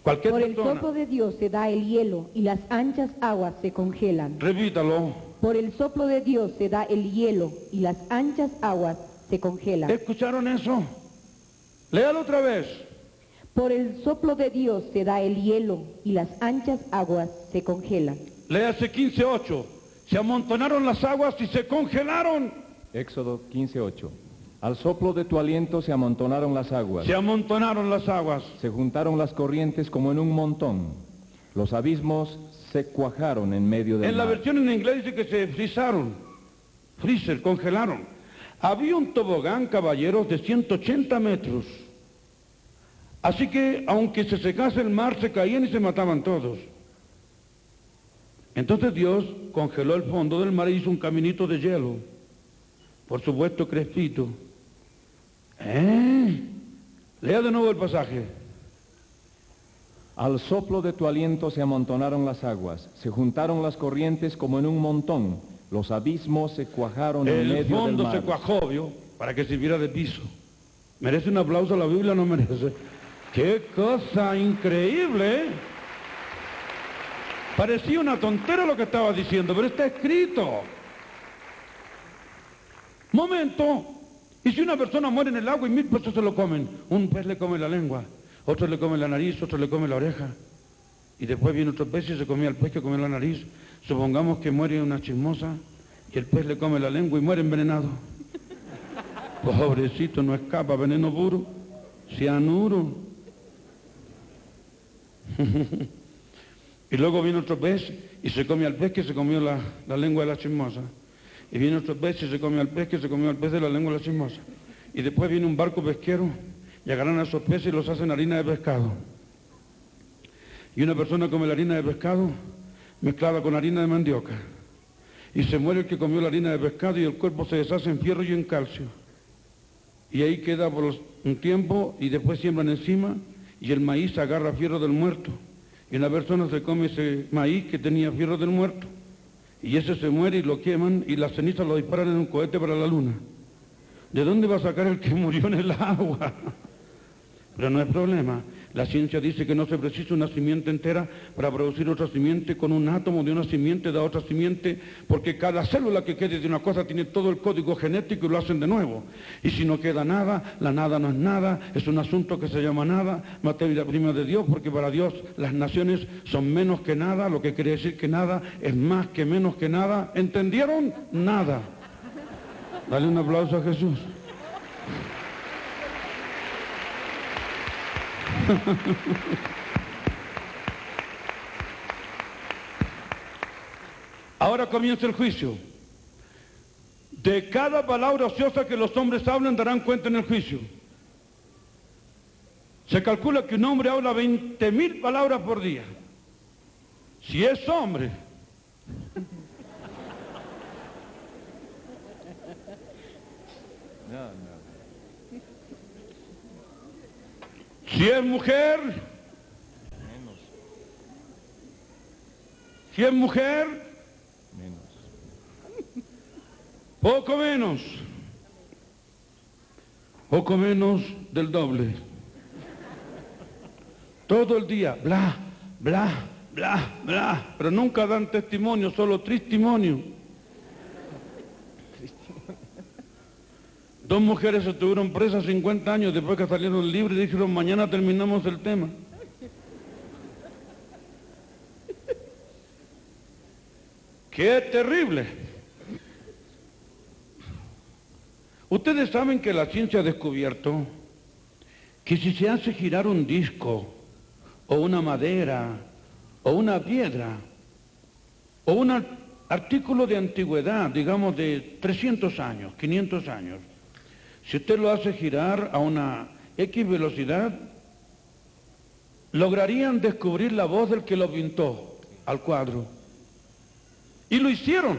S3: Cualquier
S4: Por el
S3: persona.
S4: soplo de Dios se da el hielo y las anchas aguas se congelan.
S3: Repítalo.
S4: Por el soplo de Dios se da el hielo y las anchas aguas se congelan.
S3: ¿Escucharon eso? Léalo otra vez.
S4: Por el soplo de Dios se da el hielo y las anchas aguas se congelan.
S3: Léase 15:8. Se amontonaron las aguas y se congelaron.
S2: Éxodo 15:8. Al soplo de tu aliento se amontonaron las aguas.
S3: Se amontonaron las aguas.
S2: Se juntaron las corrientes como en un montón. Los abismos se cuajaron en medio del
S3: En la
S2: mar.
S3: versión en inglés dice que se frizaron. Freezer, congelaron. Había un tobogán, caballeros, de 180 metros. Así que, aunque se secase el mar, se caían y se mataban todos. Entonces Dios congeló el fondo del mar y hizo un caminito de hielo. Por supuesto, crespito. Lea de nuevo el pasaje.
S2: Al soplo de tu aliento se amontonaron las aguas. Se juntaron las corrientes como en un montón. Los abismos se cuajaron en
S3: El
S2: medio del
S3: fondo
S2: mar.
S3: se cuajó, ¿vio? Para que sirviera de piso. ¿Merece un aplauso a la Biblia o no merece? ¡Qué cosa increíble! Parecía una tontera lo que estaba diciendo, pero está escrito. Momento. ¿Y si una persona muere en el agua y 1000 peces se lo comen? Un pez le come la lengua, otro le come la nariz, otro le come la oreja. Y después viene otro pez y se comía el pez que comió la nariz. Supongamos que muere una chismosa y el pez le come la lengua y muere envenenado. Pobrecito, no escapa, veneno puro, cianuro. Y luego viene otro pez y se come al pez que se comió la lengua de la chismosa. Y viene otro pez y se come al pez que se comió al pez de la lengua de la chismosa. Y después viene un barco pesquero y agarran a esos peces y los hacen harina de pescado. Y una persona come la harina de pescado mezclada con harina de mandioca. Y se muere el que comió la harina de pescado y el cuerpo se deshace en fierro y en calcio. Y ahí queda por un tiempo y después siembran encima y el maíz agarra fierro del muerto. Y una persona se come ese maíz que tenía fierro del muerto. Y ese se muere y lo queman y las cenizas lo disparan en un cohete para la luna. ¿De dónde va a sacar el que murió en el agua? Pero no es problema. La ciencia dice que no se precisa una simiente entera para producir otra simiente, con un átomo de una simiente da otra simiente, porque cada célula que quede de una cosa tiene todo el código genético y lo hacen de nuevo. Y si no queda nada, la nada no es nada, es un asunto que se llama nada, materia prima de Dios, porque para Dios las naciones son menos que nada, lo que quiere decir que nada es más que menos que nada. ¿Entendieron? Nada. Dale un aplauso a Jesús. Ahora comienza el juicio. De cada palabra ociosa que los hombres hablan darán cuenta en el juicio. Se calcula que un hombre habla 20.000 palabras por día. Si es hombre. Si es mujer, si es mujer, poco menos del doble. Todo el día, bla, bla, bla, bla, pero nunca dan testimonio, solo testimonio. Dos mujeres estuvieron presas 50 años después que salieron libres y dijeron, mañana terminamos el tema. ¡Qué terrible! Ustedes saben que la ciencia ha descubierto que si se hace girar un disco, o una madera, o una piedra, o un artículo de antigüedad, digamos de 300 años, 500 años, si usted lo hace girar a una X velocidad, lograrían descubrir la voz del que lo pintó al cuadro. Y lo hicieron.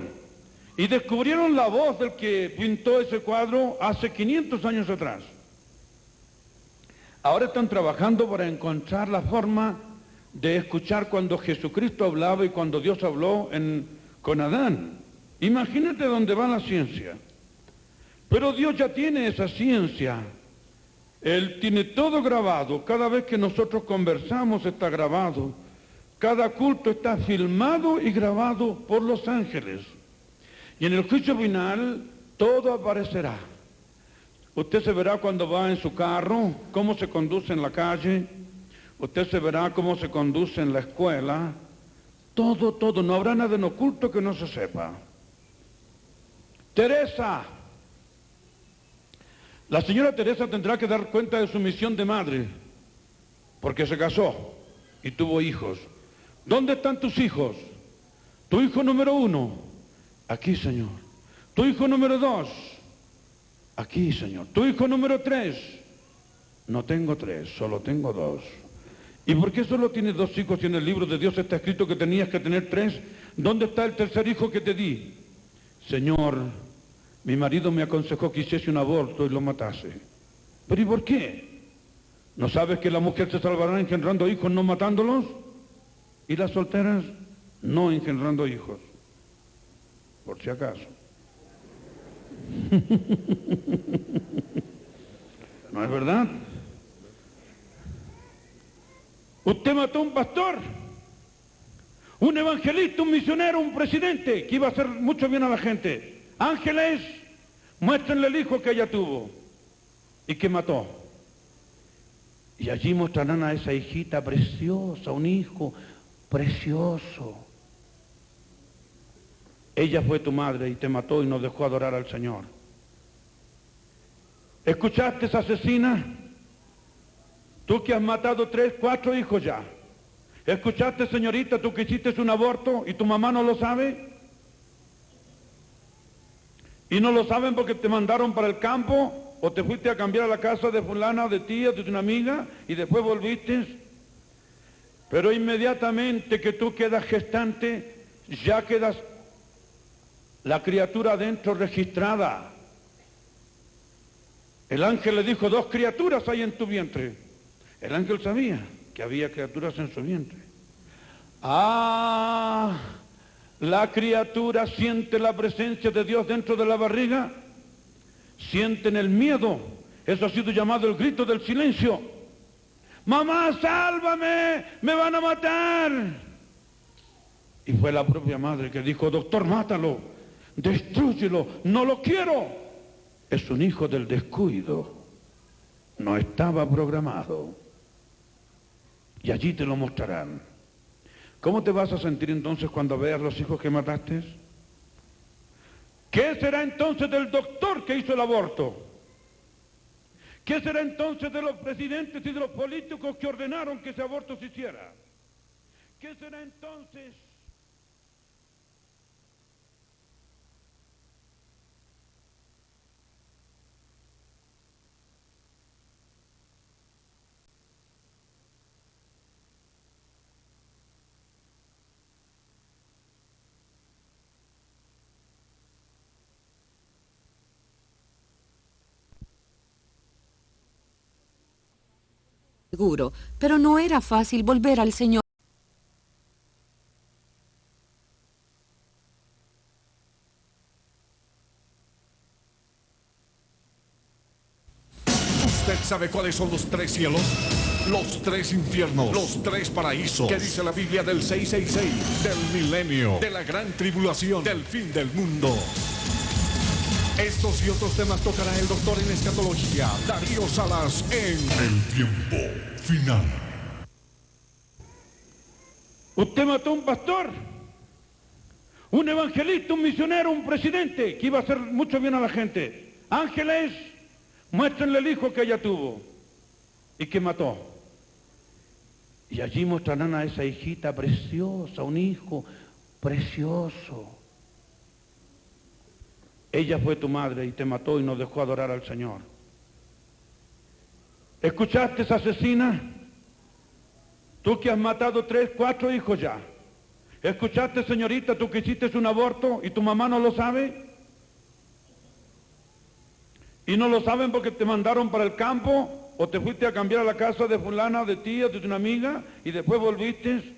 S3: Y descubrieron la voz del que pintó ese cuadro hace 500 años atrás. Ahora están trabajando para encontrar la forma de escuchar cuando Jesucristo hablaba y cuando Dios habló con Adán. Imagínate dónde va la ciencia. Pero Dios ya tiene esa ciencia. Él tiene todo grabado. Cada vez que nosotros conversamos está grabado. Cada culto está filmado y grabado por los ángeles. Y en el juicio final todo aparecerá. Usted se verá cuando va en su carro, cómo se conduce en la calle. Usted se verá cómo se conduce en la escuela. Todo. No habrá nada en oculto que no se sepa. Teresa. La señora Teresa tendrá que dar cuenta de su misión de madre, porque se casó y tuvo hijos. ¿Dónde están tus hijos? Tu hijo número 1, aquí, Señor. Tu hijo número 2, aquí, Señor. Tu hijo número 3, no tengo 3, solo tengo 2. ¿Y por qué solo tienes 2 hijos si en el libro de Dios está escrito que tenías que tener 3? ¿Dónde está el tercer hijo que te di? Señor, mi marido me aconsejó que hiciese un aborto y lo matase. ¿Pero y por qué? ¿No sabes que la mujer se salvará engendrando hijos, no matándolos? Y las solteras, no engendrando hijos. Por si acaso. ¿No es verdad? Usted mató a un pastor, un evangelista, un misionero, un presidente, que iba a hacer mucho bien a la gente. Ángeles, muéstrenle el hijo que ella tuvo y que mató. Y allí mostrarán a esa hijita preciosa, un hijo precioso. Ella fue tu madre y te mató y nos dejó adorar al Señor. ¿Escuchaste esa asesina? Tú que has matado 3, 4 hijos ya. ¿Escuchaste, señorita, tú que hiciste un aborto y tu mamá no lo sabe? Y no lo saben porque te mandaron para el campo o te fuiste a cambiar a la casa de fulana o de tía, de una amiga y después volviste. Pero inmediatamente que tú quedas gestante, ya quedas la criatura adentro registrada. El ángel le dijo, 2 criaturas hay en tu vientre. El ángel sabía que había criaturas en su vientre. La criatura siente la presencia de Dios dentro de la barriga, sienten el miedo. Eso ha sido llamado el grito del silencio. Mamá, sálvame, me van a matar. Y fue la propia madre que dijo, doctor, mátalo, destrúyelo, no lo quiero. Es un hijo del descuido, no estaba programado. Y allí te lo mostrarán. ¿Cómo te vas a sentir entonces cuando veas los hijos que mataste? ¿Qué será entonces del doctor que hizo el aborto? ¿Qué será entonces de los presidentes y de los políticos que ordenaron que ese aborto se hiciera? ¿Qué será entonces?
S9: seguro, pero no era fácil volver al Señor.
S1: ¿Usted sabe cuáles son los tres cielos? Los tres infiernos, los tres paraísos. ¿Qué dice la Biblia del 666? Del milenio, de la gran tribulación, del fin del mundo. Estos y otros temas tocará el doctor en escatología, Darío Salas, en El Tiempo Final.
S3: Usted mató a un pastor, un evangelista, un misionero, un presidente que iba a hacer mucho bien a la gente. Ángeles, muéstrenle el hijo que ella tuvo y que mató. Y allí mostrarán a esa hijita preciosa, un hijo precioso. Ella fue tu madre y te mató y nos dejó adorar al Señor. ¿Escuchaste esa asesina? Tú que has matado 3, 4 hijos ya. ¿Escuchaste, señorita, tú que hiciste un aborto y tu mamá no lo sabe? ¿Y no lo saben porque te mandaron para el campo? ¿O te fuiste a cambiar a la casa de fulana, de tía, de una amiga y después volviste?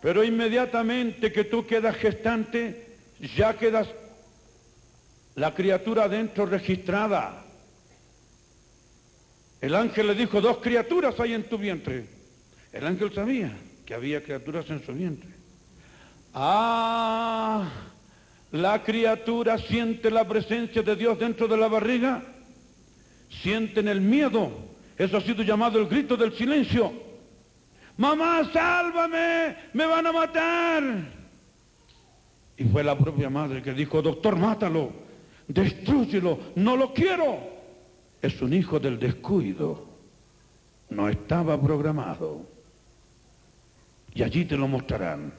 S3: Pero inmediatamente que tú quedas gestante, ya quedas la criatura adentro registrada. El ángel le dijo, 2 criaturas hay en tu vientre. El ángel sabía que había criaturas en su vientre. Ah, la criatura siente la presencia de Dios dentro de la barriga, sienten el miedo. Eso ha sido llamado el grito del silencio. Mamá, sálvame, me van a matar. Y fue la propia madre que dijo, doctor, mátalo, destrúyelo, no lo quiero. Es un hijo del descuido, no estaba programado. Y allí te lo mostrarán.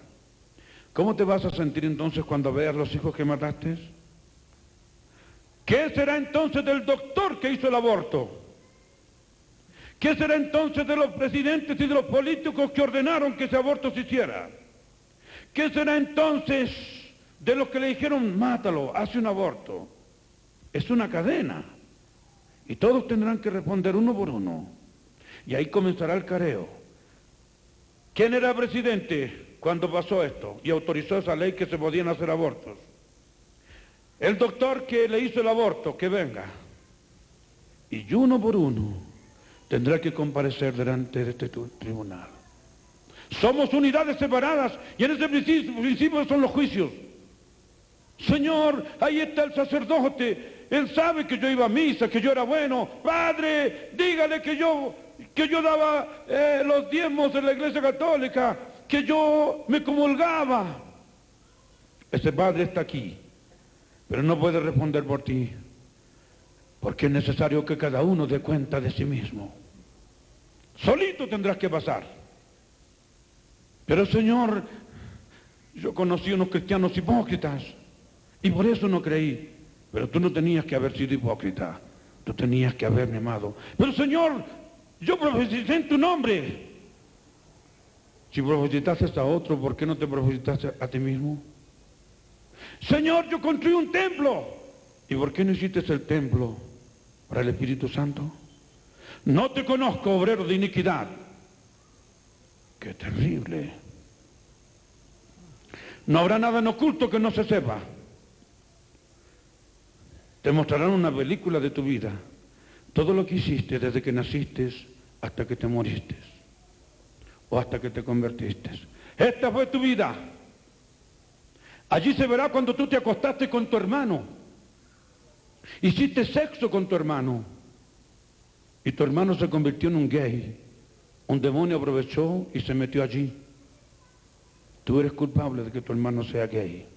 S3: ¿Cómo te vas a sentir entonces cuando veas los hijos que mataste? ¿Qué será entonces del doctor que hizo el aborto? ¿Qué será entonces de los presidentes y de los políticos que ordenaron que ese aborto se hiciera? ¿Qué será entonces de los que le dijeron, mátalo, hace un aborto? Es una cadena. Y todos tendrán que responder uno por uno. Y ahí comenzará el careo. ¿Quién era presidente cuando pasó esto y autorizó esa ley que se podían hacer abortos? El doctor que le hizo el aborto, que venga. Y uno por uno tendrá que comparecer delante de este tribunal. Somos unidades separadas y en ese principio son los juicios. Señor, ahí está el sacerdote. Él sabe que yo iba a misa, que yo era bueno. Padre, dígale que yo daba los diezmos en la iglesia católica, que yo me comulgaba. Ese padre está aquí, pero no puede responder por ti, porque es necesario que cada uno dé cuenta de sí mismo. Solito tendrás que pasar. Pero Señor, yo conocí unos cristianos hipócritas y por eso no creí. Pero tú no tenías que haber sido hipócrita, tú tenías que haberme amado. Pero Señor, yo profeticé en tu nombre. Si profetizaste a otro, ¿por qué no te profetizaste a ti mismo? Señor, yo construí un templo. ¿Y por qué no hiciste el templo para el Espíritu Santo? No te conozco, obrero de iniquidad. ¡Qué terrible! No habrá nada en oculto que no se sepa. Te mostrarán una película de tu vida. Todo lo que hiciste desde que naciste hasta que te moriste. O hasta que te convertiste. Esta fue tu vida. Allí se verá cuando tú te acostaste con tu hermano. Hiciste sexo con tu hermano. Y tu hermano se convirtió en un gay. Un demonio aprovechó y se metió allí. Tú eres culpable de que tu hermano sea gay.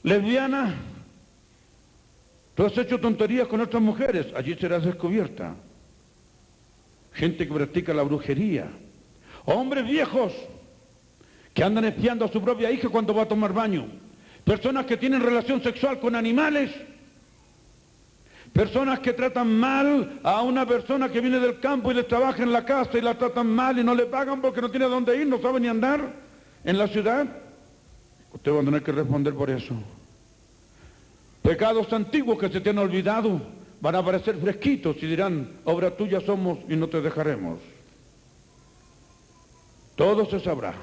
S3: Lesbiana, tú has hecho tonterías con otras mujeres, allí serás descubierta. Gente que practica la brujería. Hombres viejos que andan espiando a su propia hija cuando va a tomar baño. Personas que tienen relación sexual con animales. Personas que tratan mal a una persona que viene del campo y les trabaja en la casa y la tratan mal y no le pagan porque no tiene dónde ir, no sabe ni andar en la ciudad. Usted va a tener que responder por eso. Pecados antiguos que se te han olvidado, van a aparecer fresquitos y dirán, obra tuya somos y no te dejaremos. Todo se sabrá.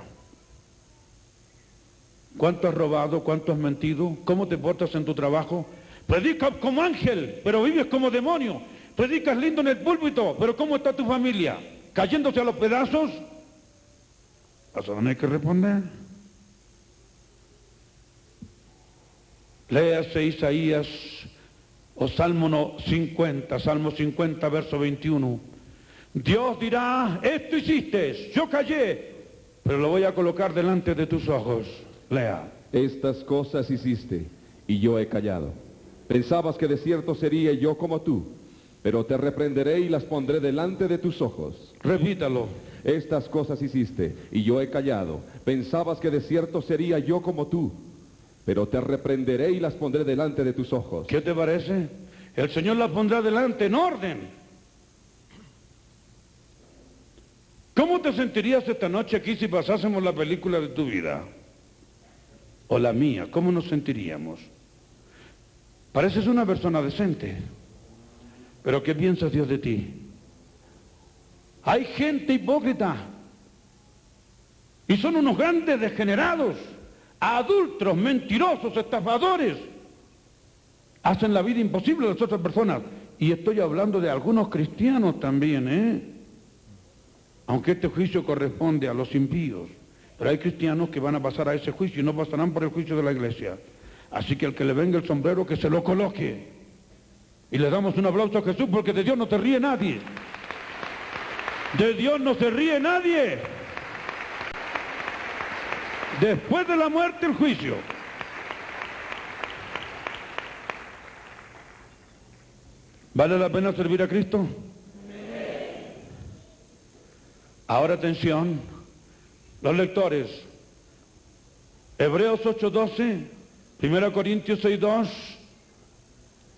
S3: ¿Cuánto has robado? ¿Cuánto has mentido? ¿Cómo te portas en tu trabajo? Predicas como ángel, pero vives como demonio. Predicas lindo en el púlpito, pero ¿cómo está tu familia? ¿Cayéndose a los pedazos? ¿Vas a tener que responder? Léase Isaías o Salmo 50, verso 21. Dios dirá, esto hiciste, yo callé, pero lo voy a colocar delante de tus ojos. Lea.
S8: Estas cosas hiciste, y yo he callado. Pensabas que de cierto sería yo como tú, pero te reprenderé y las pondré delante de tus ojos.
S3: Repítalo.
S8: Estas cosas hiciste, y yo he callado. Pensabas que de cierto sería yo como tú, pero te reprenderé y las pondré delante de tus ojos.
S3: ¿Qué te parece? El Señor las pondrá delante en orden. ¿Cómo te sentirías esta noche aquí si pasásemos la película de tu vida? O la mía, ¿cómo nos sentiríamos? Pareces una persona decente, pero ¿qué piensa Dios de ti? Hay gente hipócrita y son unos grandes degenerados, adúlteros, mentirosos, estafadores. Hacen la vida imposible a las otras personas. Y estoy hablando de algunos cristianos también, aunque este juicio corresponde a los impíos. Pero hay cristianos que van a pasar a ese juicio y no pasarán por el juicio de la iglesia. Así que el que le venga el sombrero, que se lo coloque. Y le damos un aplauso a Jesús, porque de Dios no se ríe nadie. De Dios no se ríe nadie. Después de la muerte, el juicio. ¿Vale la pena servir a Cristo? Ahora atención, los lectores. Hebreos 8:12, 1 Corintios 6:2,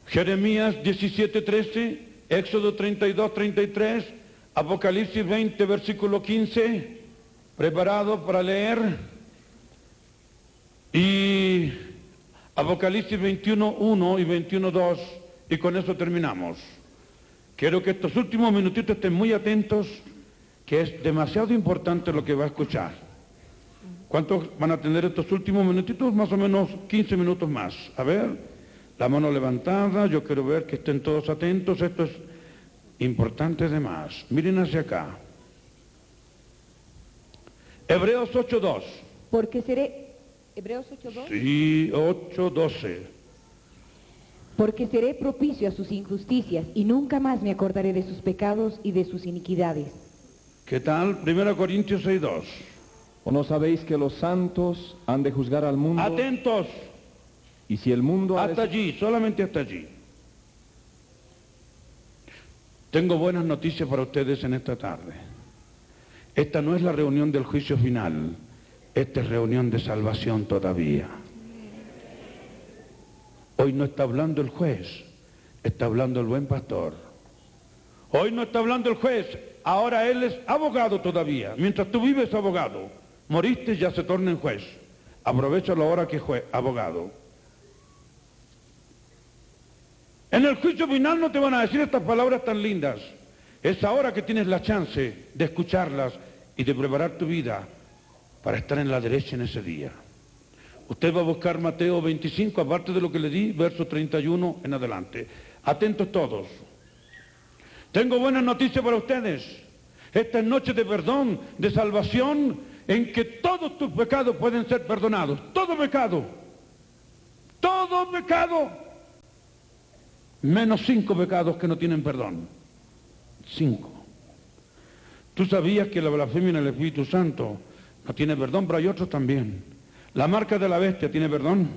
S3: Jeremías 17:13, Éxodo 32:33, Apocalipsis 20, versículo 15, preparado para leer, y Apocalipsis 21:1 y 21:2, y con eso terminamos. Quiero que estos últimos minutitos estén muy atentos, que es demasiado importante lo que va a escuchar. ¿Cuántos van a tener estos últimos minutitos? Más o menos 15 minutos más. A ver, la mano levantada, yo quiero ver que estén todos atentos, esto es importante de más. Miren hacia acá. Hebreos 8:2.
S4: Porque seré, Hebreos 8:2.
S3: Sí, 8:12.
S4: Porque seré propicio a sus injusticias y nunca más me acordaré de sus pecados y de sus iniquidades.
S3: ¿Qué tal? 1 Corintios 6:2.
S2: ¿O no sabéis que los santos han de juzgar al mundo?
S3: Atentos.
S2: Y si el mundo
S3: hasta allí, solamente hasta allí. Tengo buenas noticias para ustedes en esta tarde. Esta no es la reunión del juicio final, esta es reunión de salvación todavía. Hoy no está hablando el juez, está hablando el buen pastor. Hoy no está hablando el juez, ahora él es abogado todavía. Mientras tú vives abogado, moriste, ya se torna en juez. Aprovechalo ahora que es abogado. En el juicio final no te van a decir estas palabras tan lindas. Es ahora que tienes la chance de escucharlas y de preparar tu vida para estar en la derecha en ese día. Usted va a buscar Mateo 25, aparte de lo que le di, verso 31 en adelante. Atentos todos. Tengo buenas noticias para ustedes. Esta es noche de perdón, de salvación, en que todos tus pecados pueden ser perdonados. Todo pecado. Todo pecado. Menos 5 pecados que no tienen perdón. 5. ¿Tú sabías que la blasfemia en el Espíritu Santo no tiene perdón? Pero hay otros también. ¿La marca de la bestia tiene perdón?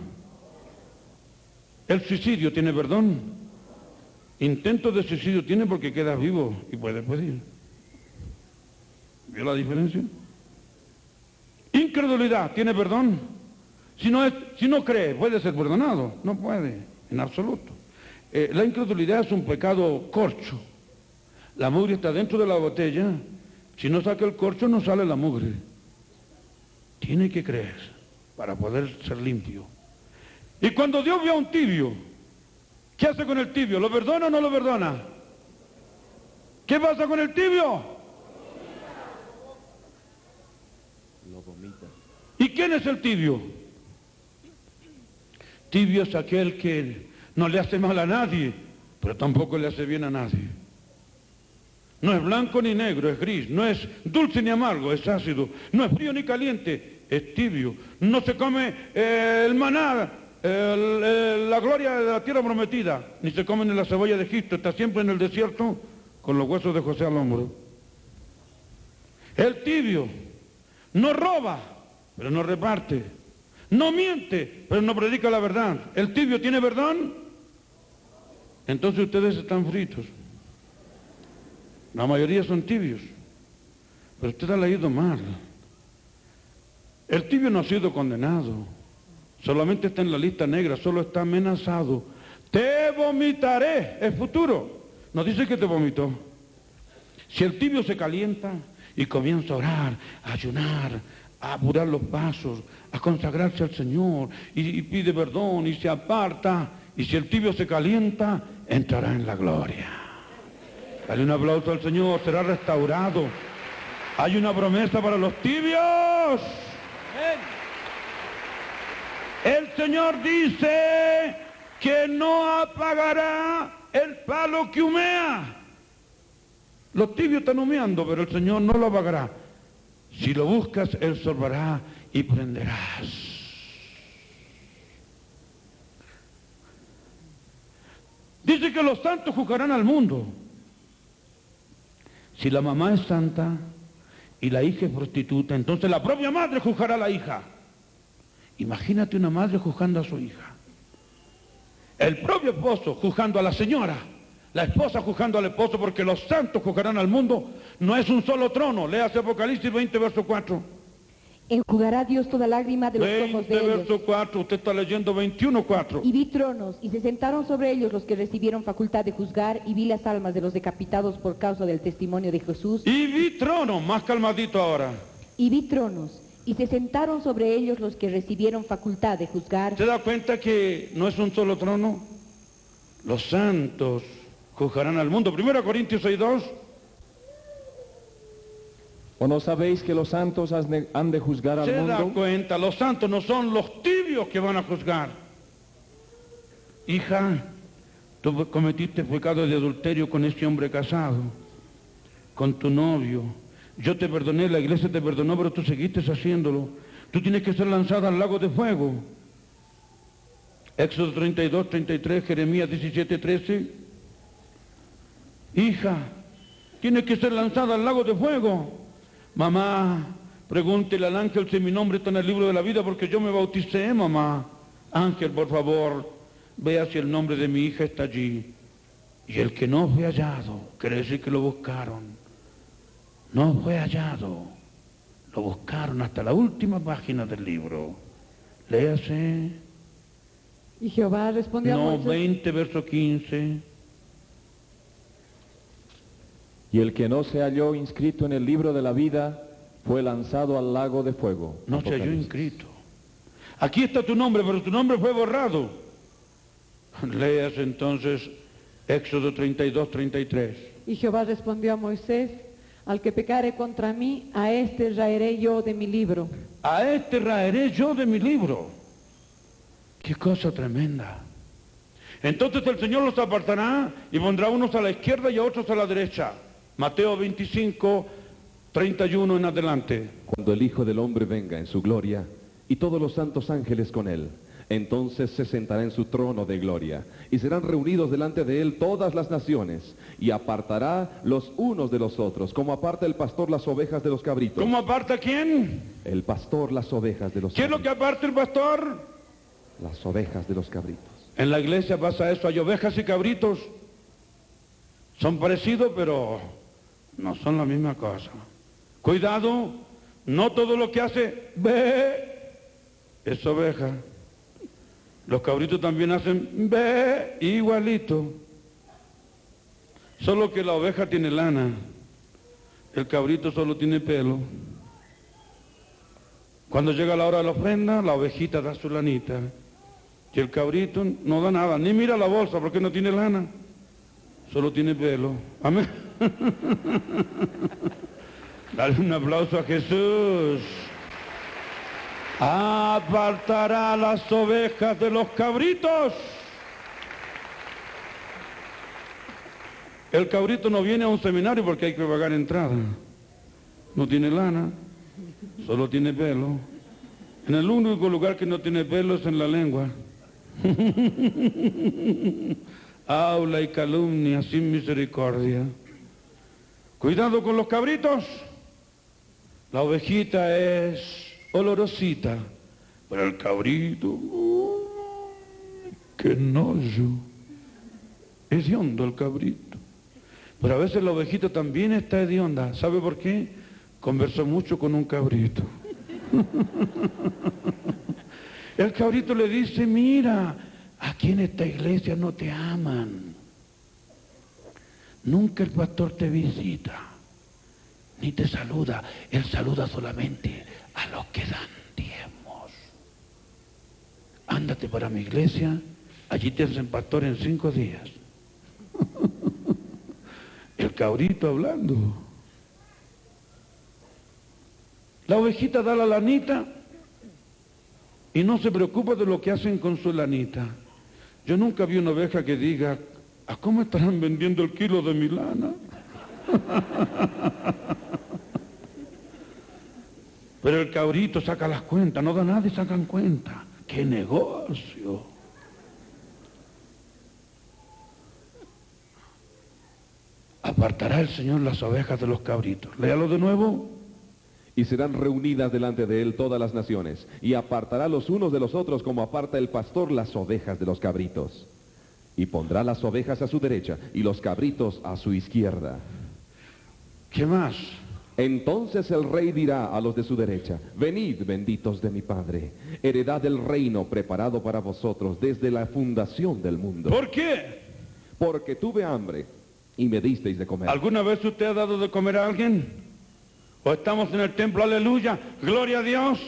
S3: ¿El suicidio tiene perdón? Intento de suicidio tiene porque quedas vivo y puedes pedir. ¿Vio la diferencia? Incredulidad tiene perdón. Si no cree, ¿puede ser perdonado? No puede, en absoluto. La incredulidad es un pecado corcho. La mugre está dentro de la botella. Si no saca el corcho, no sale la mugre. Tiene que creer para poder ser limpio. Y cuando Dios vio a un tibio ¿Qué hace con el tibio? ¿Lo perdona o no lo perdona? ¿Qué pasa con el tibio?
S8: Lo vomita.
S3: ¿Y quién es el tibio? Tibio es aquel que no le hace mal a nadie, pero tampoco le hace bien a nadie. No es blanco ni negro, es gris. No es dulce ni amargo, es ácido. No es frío ni caliente, es tibio. No se come el maná, la gloria de la tierra prometida, ni se come ni la cebolla de Egipto. Está siempre en el desierto con los huesos de José al hombro. El tibio no roba, pero no reparte. No miente, pero no predica la verdad. ¿El tibio tiene perdón? Entonces ustedes están fritos. La mayoría son tibios, pero usted ha leído mal. El tibio no ha sido condenado, solamente está en la lista negra, solo está amenazado. Te vomitaré, es futuro, no dice que te vomitó. Si el tibio se calienta y comienza a orar, a ayunar, a apurar los pasos, a consagrarse al Señor y pide perdón y se aparta, y si el tibio se calienta, entrará en la gloria. Dale un aplauso al Señor, será restaurado. Hay una promesa para los tibios. El Señor dice que no apagará el palo que humea. Los tibios están humeando, pero el Señor no lo apagará. Si lo buscas, Él sorbará y prenderás. Dice que los santos juzgarán al mundo. Si la mamá es santa y la hija es prostituta, entonces la propia madre juzgará a la hija. Imagínate una madre juzgando a su hija. El propio esposo juzgando a la señora. La esposa juzgando al esposo, porque los santos juzgarán al mundo. No es un solo trono. Léase Apocalipsis 20, verso 4.
S4: Enjugará Dios toda lágrima de los ojos de
S3: 20,
S4: ellos.
S3: verso 4. Usted está leyendo 21, 4.
S4: Y vi tronos, y se sentaron sobre ellos los que recibieron facultad de juzgar, y vi las almas de los decapitados por causa del testimonio de Jesús.
S3: Y vi tronos, más calmadito ahora.
S4: Y vi tronos, y se sentaron sobre ellos los que recibieron facultad de juzgar.
S3: ¿Se da cuenta que no es un solo trono? Los santos juzgarán al mundo. 1 Corintios 6:2.
S2: ¿O no sabéis que los santos han de juzgar al
S3: Se da
S2: mundo?
S3: cuenta, los santos no son los tibios que van a juzgar. Hija, tú cometiste pecado de adulterio con ese hombre casado, con tu novio. Yo te perdoné, la iglesia te perdonó, pero tú seguiste haciéndolo. Tú tienes que ser lanzada al lago de fuego. Éxodo 32, 33, Jeremías 17, 13. Hija, tienes que ser lanzada al lago de fuego. Mamá, pregúntele al ángel si mi nombre está en el libro de la vida, porque yo me bauticé, mamá. Ángel, por favor, vea si el nombre de mi hija está allí. Y el que no fue hallado, quiere decir que lo buscaron. No fue hallado, lo buscaron hasta la última página del libro. Léase.
S7: Y Jehová respondió a
S3: No,
S7: Moisés.
S3: 20, verso 15.
S2: Y el que no se halló inscrito en el libro de la vida fue lanzado al lago de fuego.
S3: No se halló
S2: Apocalipsis.
S3: inscrito. Aquí está tu nombre, pero tu nombre fue borrado. Leas entonces Éxodo 32, 33.
S7: Y Jehová respondió a Moisés, al que pecare contra mí, a este raeré yo de mi libro.
S3: A este raeré yo de mi libro. Qué cosa tremenda. Entonces el Señor los apartará y pondrá unos a la izquierda y a otros a la derecha. Mateo 25, 31 en adelante.
S8: Cuando el Hijo del Hombre venga en su gloria y todos los santos ángeles con él, entonces se sentará en su trono de gloria y serán reunidos delante de él todas las naciones y apartará los unos de los otros, como aparta el pastor las ovejas de los cabritos.
S3: ¿Cómo aparta quién?
S8: El pastor las ovejas de los
S3: ¿Qué es lo que aparta el pastor?
S8: Las ovejas de los cabritos.
S3: En la iglesia pasa eso, hay ovejas y cabritos. Son parecidos, pero no son la misma cosa. Cuidado, no todo lo que hace ve es oveja. Los cabritos también hacen ve igualito. Solo que la oveja tiene lana, el cabrito solo tiene pelo. Cuando llega la hora de la ofrenda, la ovejita da su lanita. Y el cabrito no da nada, ni mira la bolsa porque no tiene lana, solo tiene pelo. Amén. Dale un aplauso a Jesús. Apartará las ovejas de los cabritos. El cabrito no viene a un seminario porque hay que pagar entrada. No tiene lana, solo tiene pelo. En el único lugar que no tiene pelo es en la lengua. Habla y calumnia sin misericordia. Cuidado con los cabritos. La ovejita es olorosita, pero el cabrito, qué nojo. Es hediondo el cabrito. Pero a veces la ovejita también está hedionda. ¿Sabe por qué? Conversó mucho con un cabrito. El cabrito le dice, mira, aquí en esta iglesia no te aman. Nunca el pastor te visita, ni te saluda. Él saluda solamente a los que dan diezmos. Ándate para mi iglesia, allí te hacen pastor en 5 días. El cabrito hablando. La ovejita da la lanita y no se preocupa de lo que hacen con su lanita. Yo nunca vi una oveja que diga, ¿a cómo estarán vendiendo el kilo de mi lana? Pero el cabrito saca las cuentas, no da nada y sacan cuenta. ¡Qué negocio! Apartará el Señor las ovejas de los cabritos. Léalo de nuevo.
S8: Y serán reunidas delante de él todas las naciones, y apartará los unos de los otros como aparta el pastor las ovejas de los cabritos. Y pondrá las ovejas a su derecha y los cabritos a su izquierda.
S3: ¿Qué más?
S8: Entonces el rey dirá a los de su derecha, venid, benditos de mi Padre, heredad del reino preparado para vosotros desde la fundación del mundo.
S3: ¿Por qué?
S8: Porque tuve hambre y me disteis de comer.
S3: ¿Alguna vez usted ha dado de comer a alguien? ¿O estamos en el templo, aleluya, gloria a Dios,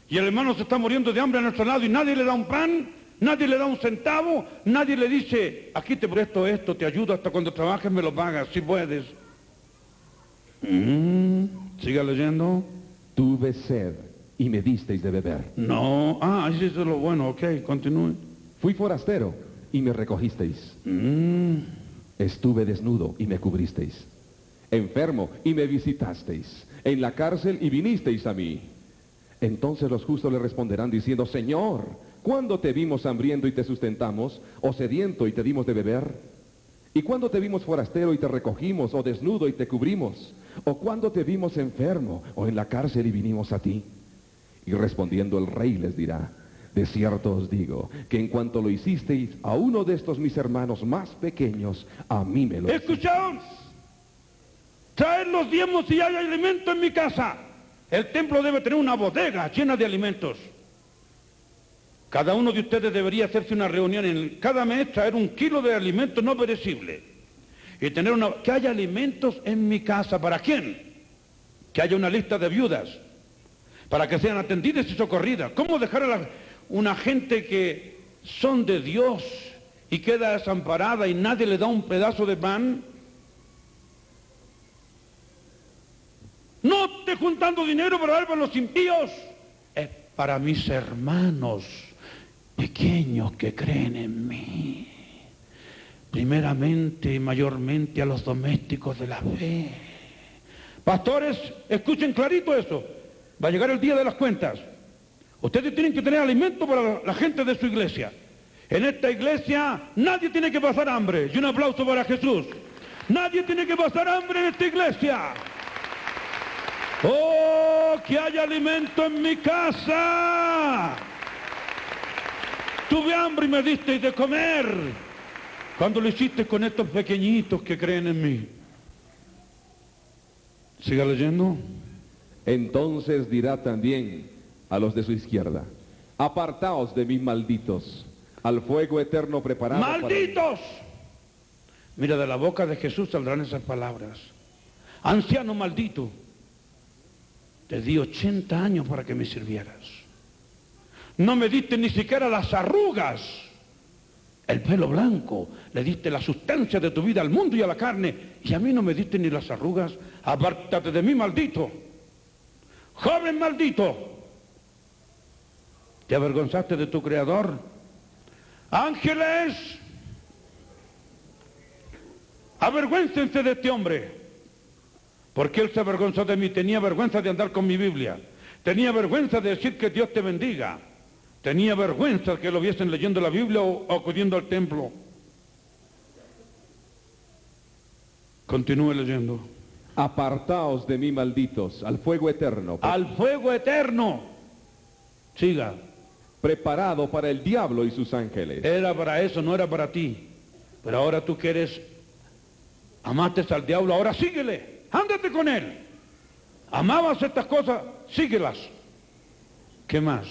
S3: y el hermano se está muriendo de hambre a nuestro lado y nadie le da un pan, nadie le da un centavo, nadie le dice, aquí te presto esto, te ayudo hasta cuando trabajes me lo pagas, si puedes? Siga leyendo.
S8: Tuve sed y me disteis de beber.
S3: No, eso es lo bueno, ok, continúe.
S8: Fui forastero y me recogisteis. Estuve desnudo y me cubristeis. Enfermo y me visitasteis. En la cárcel y vinisteis a mí. Entonces los justos le responderán diciendo, Señor, ¿cuándo te vimos hambriento y te sustentamos? ¿O sediento y te dimos de beber? ¿Y cuándo te vimos forastero y te recogimos? ¿O desnudo y te cubrimos? ¿O cuándo te vimos enfermo o en la cárcel y vinimos a ti? Y respondiendo el rey les dirá, de cierto os digo, que en cuanto lo hicisteis a uno de estos mis hermanos más pequeños, a mí me lo hicisteis.
S3: ¿Escuchaos? Traed los diezmos si hay alimento en mi casa. El templo debe tener una bodega llena de alimentos. Cada uno de ustedes debería hacerse una reunión en cada mes, traer 1 kilo de alimento no perecible. Y tener que haya alimentos en mi casa. ¿Para quién? Que haya una lista de viudas. Para que sean atendidas y socorridas. ¿Cómo dejar a una gente que son de Dios y queda desamparada y nadie le da un pedazo de pan? No esté juntando dinero para dar para los impíos. Es para mis hermanos pequeños que creen en mí. Primeramente y mayormente a los domésticos de la fe. Pastores, escuchen clarito eso. Va a llegar el día de las cuentas. Ustedes tienen que tener alimento para la gente de su iglesia. En esta iglesia nadie tiene que pasar hambre. Y un aplauso para Jesús. Nadie tiene que pasar hambre en esta iglesia. ¡Oh, que haya alimento en mi casa! Tuve hambre y me disteis de comer. Cuando lo hiciste con estos pequeñitos que creen en mí. Siga leyendo.
S8: Entonces dirá también a los de su izquierda, apartaos de mí, malditos, al fuego eterno preparado.
S3: ¡Malditos! Mira, de la boca de Jesús saldrán esas palabras. Anciano maldito, te di 80 años para que me sirvieras. No me diste ni siquiera las arrugas, el pelo blanco. Le diste la sustancia de tu vida al mundo y a la carne. Y a mí no me diste ni las arrugas. Apártate de mí, maldito. Joven maldito. ¿Te avergonzaste de tu Creador? Ángeles, avergüéncense de este hombre. Porque él se avergonzó de mí. Tenía vergüenza de andar con mi Biblia. Tenía vergüenza de decir que Dios te bendiga. Tenía vergüenza que lo viesen leyendo la Biblia o acudiendo al templo. Continúe leyendo.
S8: Apartaos de mí, malditos, al fuego eterno.
S3: Al fuego eterno. Siga.
S8: Preparado para el diablo y sus ángeles.
S3: Era para eso, no era para ti. Pero ahora tú que eres, amaste al diablo, ahora síguele. Ándate con él. Amabas estas cosas, síguelas. ¿Qué más?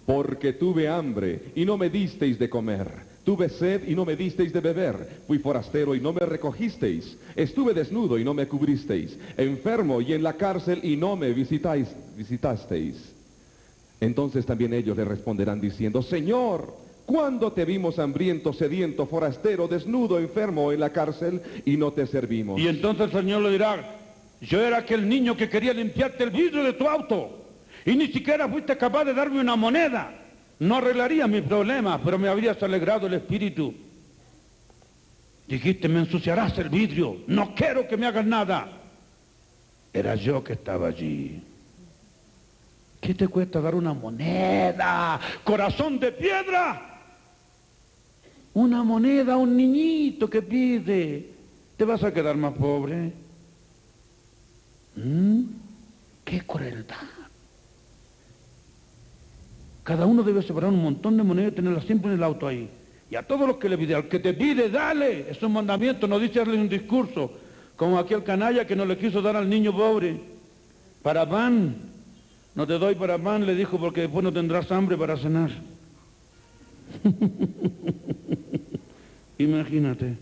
S8: Porque tuve hambre y no me disteis de comer. Tuve sed y no me disteis de beber. Fui forastero y no me recogisteis. Estuve desnudo y no me cubristeis. Enfermo y en la cárcel y no me visitasteis. Entonces también ellos le responderán diciendo: Señor, ¿cuándo te vimos hambriento, sediento, forastero, desnudo, enfermo o en la cárcel y no te servimos?
S3: Y entonces el Señor le dirá: yo era aquel niño que quería limpiarte el vidrio de tu auto. Y ni siquiera fuiste capaz de darme una moneda. No arreglaría mi problema, pero me habrías alegrado el espíritu. Dijiste: me ensuciarás el vidrio. No quiero que me hagas nada. Era yo que estaba allí. ¿Qué te cuesta dar una moneda? Corazón de piedra. Una moneda a un niñito que pide. ¿Te vas a quedar más pobre? ¡Qué crueldad! Cada uno debe separar un montón de monedas y tenerlas siempre en el auto ahí. Y a todos los que le pide, al que te pide, dale. Es un mandamiento, no dice darle un discurso. Como aquel canalla que no le quiso dar al niño pobre. Para pan, no te doy para pan, le dijo, porque después no tendrás hambre para cenar. Imagínate.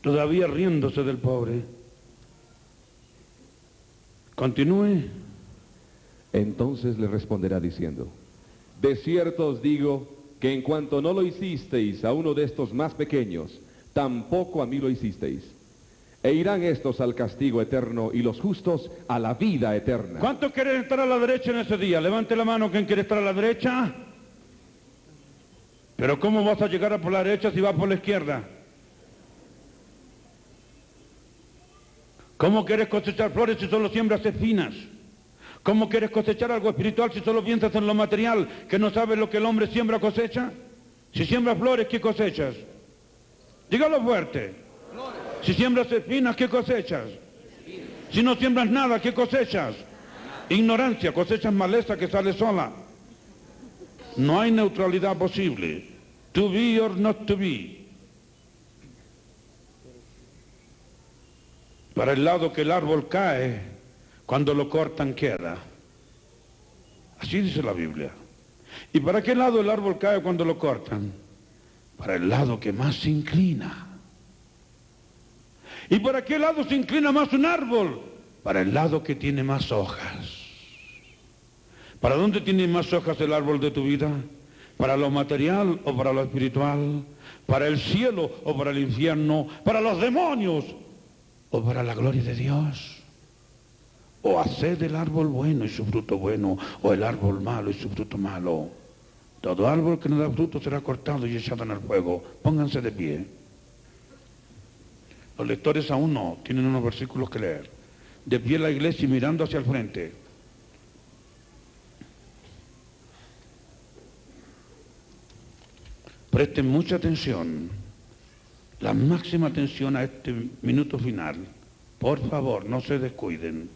S3: Todavía riéndose del pobre. Continúe.
S8: Entonces le responderá diciendo: de cierto os digo que en cuanto no lo hicisteis a uno de estos más pequeños, tampoco a mí lo hicisteis. E irán estos al castigo eterno y los justos a la vida eterna.
S3: ¿Cuántos quieren estar a la derecha en ese día? Levante la mano quien quiere estar a la derecha. Pero ¿cómo vas a llegar a por la derecha si vas por la izquierda? ¿Cómo quieres cosechar flores si solo siembras espinas? ¿Cómo quieres cosechar algo espiritual si solo piensas en lo material, que no sabes lo que el hombre siembra cosecha? Si siembras flores, ¿qué cosechas? Dígalo fuerte. Si siembras espinas, ¿qué cosechas? Si no siembras nada, ¿qué cosechas? Ignorancia, cosechas maleza que sale sola. No hay neutralidad posible. To be or not to be. Para el lado que el árbol cae, cuando lo cortan queda. Así dice la Biblia. ¿Y para qué lado el árbol cae cuando lo cortan? Para el lado que más se inclina. ¿Y para qué lado se inclina más un árbol? Para el lado que tiene más hojas. ¿Para dónde tiene más hojas el árbol de tu vida? ¿Para lo material o para lo espiritual? ¿Para el cielo o para el infierno? ¿Para los demonios o para la gloria de Dios? O haced el árbol bueno y su fruto bueno, o el árbol malo y su fruto malo. Todo árbol que no da fruto será cortado y echado en el fuego. Pónganse de pie. Los lectores aún no, tienen unos versículos que leer. De pie la iglesia y mirando hacia el frente. Presten mucha atención, la máxima atención a este minuto final. Por favor, no se descuiden.